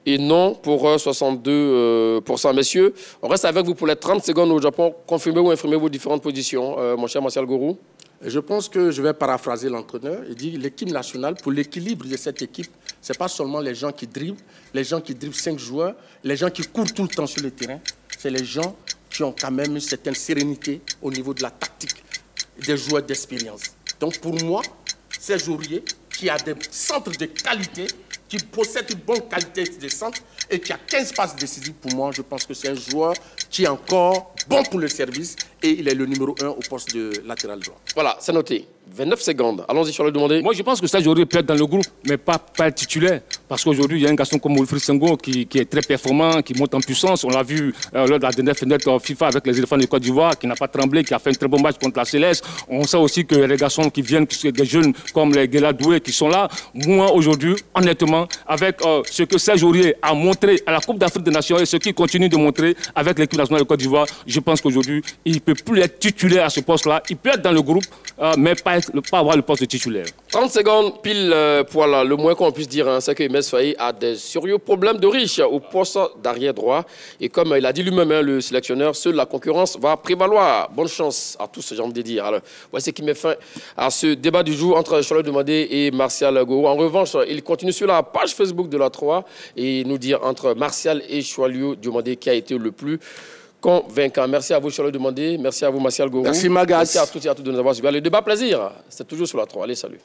Speaker 1: et non pour 62%. Messieurs, on reste avec vous pour les 30 secondes au Japon. Confirmez ou infirmez vos différentes positions, mon cher Martial Gourou.
Speaker 2: Je pense que je vais paraphraser l'entraîneur. Il dit l'équipe nationale, pour l'équilibre de cette équipe, ce n'est pas seulement les gens qui dribblent 5 joueurs, les gens qui courent tout le temps sur le terrain. C'est les gens qui ont quand même une certaine sérénité au niveau de la tactique, des joueurs d'expérience. Donc pour moi, Serge Aurier, qui a des centres de qualité, qui possède une bonne qualité de centre et qui a 15 passes décisives, pour moi, je pense que c'est un joueur qui est encore bon pour le service et il est le numéro 1 au poste de latéral droit.
Speaker 1: Voilà, c'est noté. 29 secondes. Allons-y sur le demander.
Speaker 3: Moi, je pense que Serge Aurier peut être dans le groupe, mais pas titulaire. Parce qu'aujourd'hui, il y a un garçon comme Wilfried Senghor qui est très performant, qui monte en puissance. On l'a vu lors de la dernière fenêtre FIFA avec les éléphants de Côte d'Ivoire, qui n'a pas tremblé, qui a fait un très bon match contre la Céleste. On sait aussi que les garçons qui viennent, des jeunes comme les Guela Doué qui sont là. Moi, aujourd'hui, honnêtement, avec ce que Serge Aurier a montré à la Coupe d'Afrique des Nations et ce qu'il continue de montrer avec l'équipe nationale de Côte d'Ivoire, je pense qu'aujourd'hui, il ne peut plus être titulaire à ce poste-là. Il peut être dans le groupe, mais pas avoir le poste de titulaire.
Speaker 1: 30 secondes, pile poil. Le moins qu'on puisse dire, c'est que MS Faye a des sérieux problèmes de riche au poste d'arrière droit. Et comme il a dit lui-même, le sélectionneur, seule la concurrence va prévaloir. Bonne chance à tous, j'ai envie de dire. Alors, voici ce qui met fin à ce débat du jour entre Charles Demandé et Martial Gourou. En revanche, il continue sur la page Facebook de la 3 et nous dire entre Martial et Choilio Demandé qui a été le plus convaincant. Merci à vous, Charles Demandé. Merci à vous, Martial Gourou.
Speaker 2: Merci, Magas.
Speaker 1: Merci à toutes et à tous de nous avoir suivis. Le débat plaisir, c'est toujours sur la 3. Allez, salut.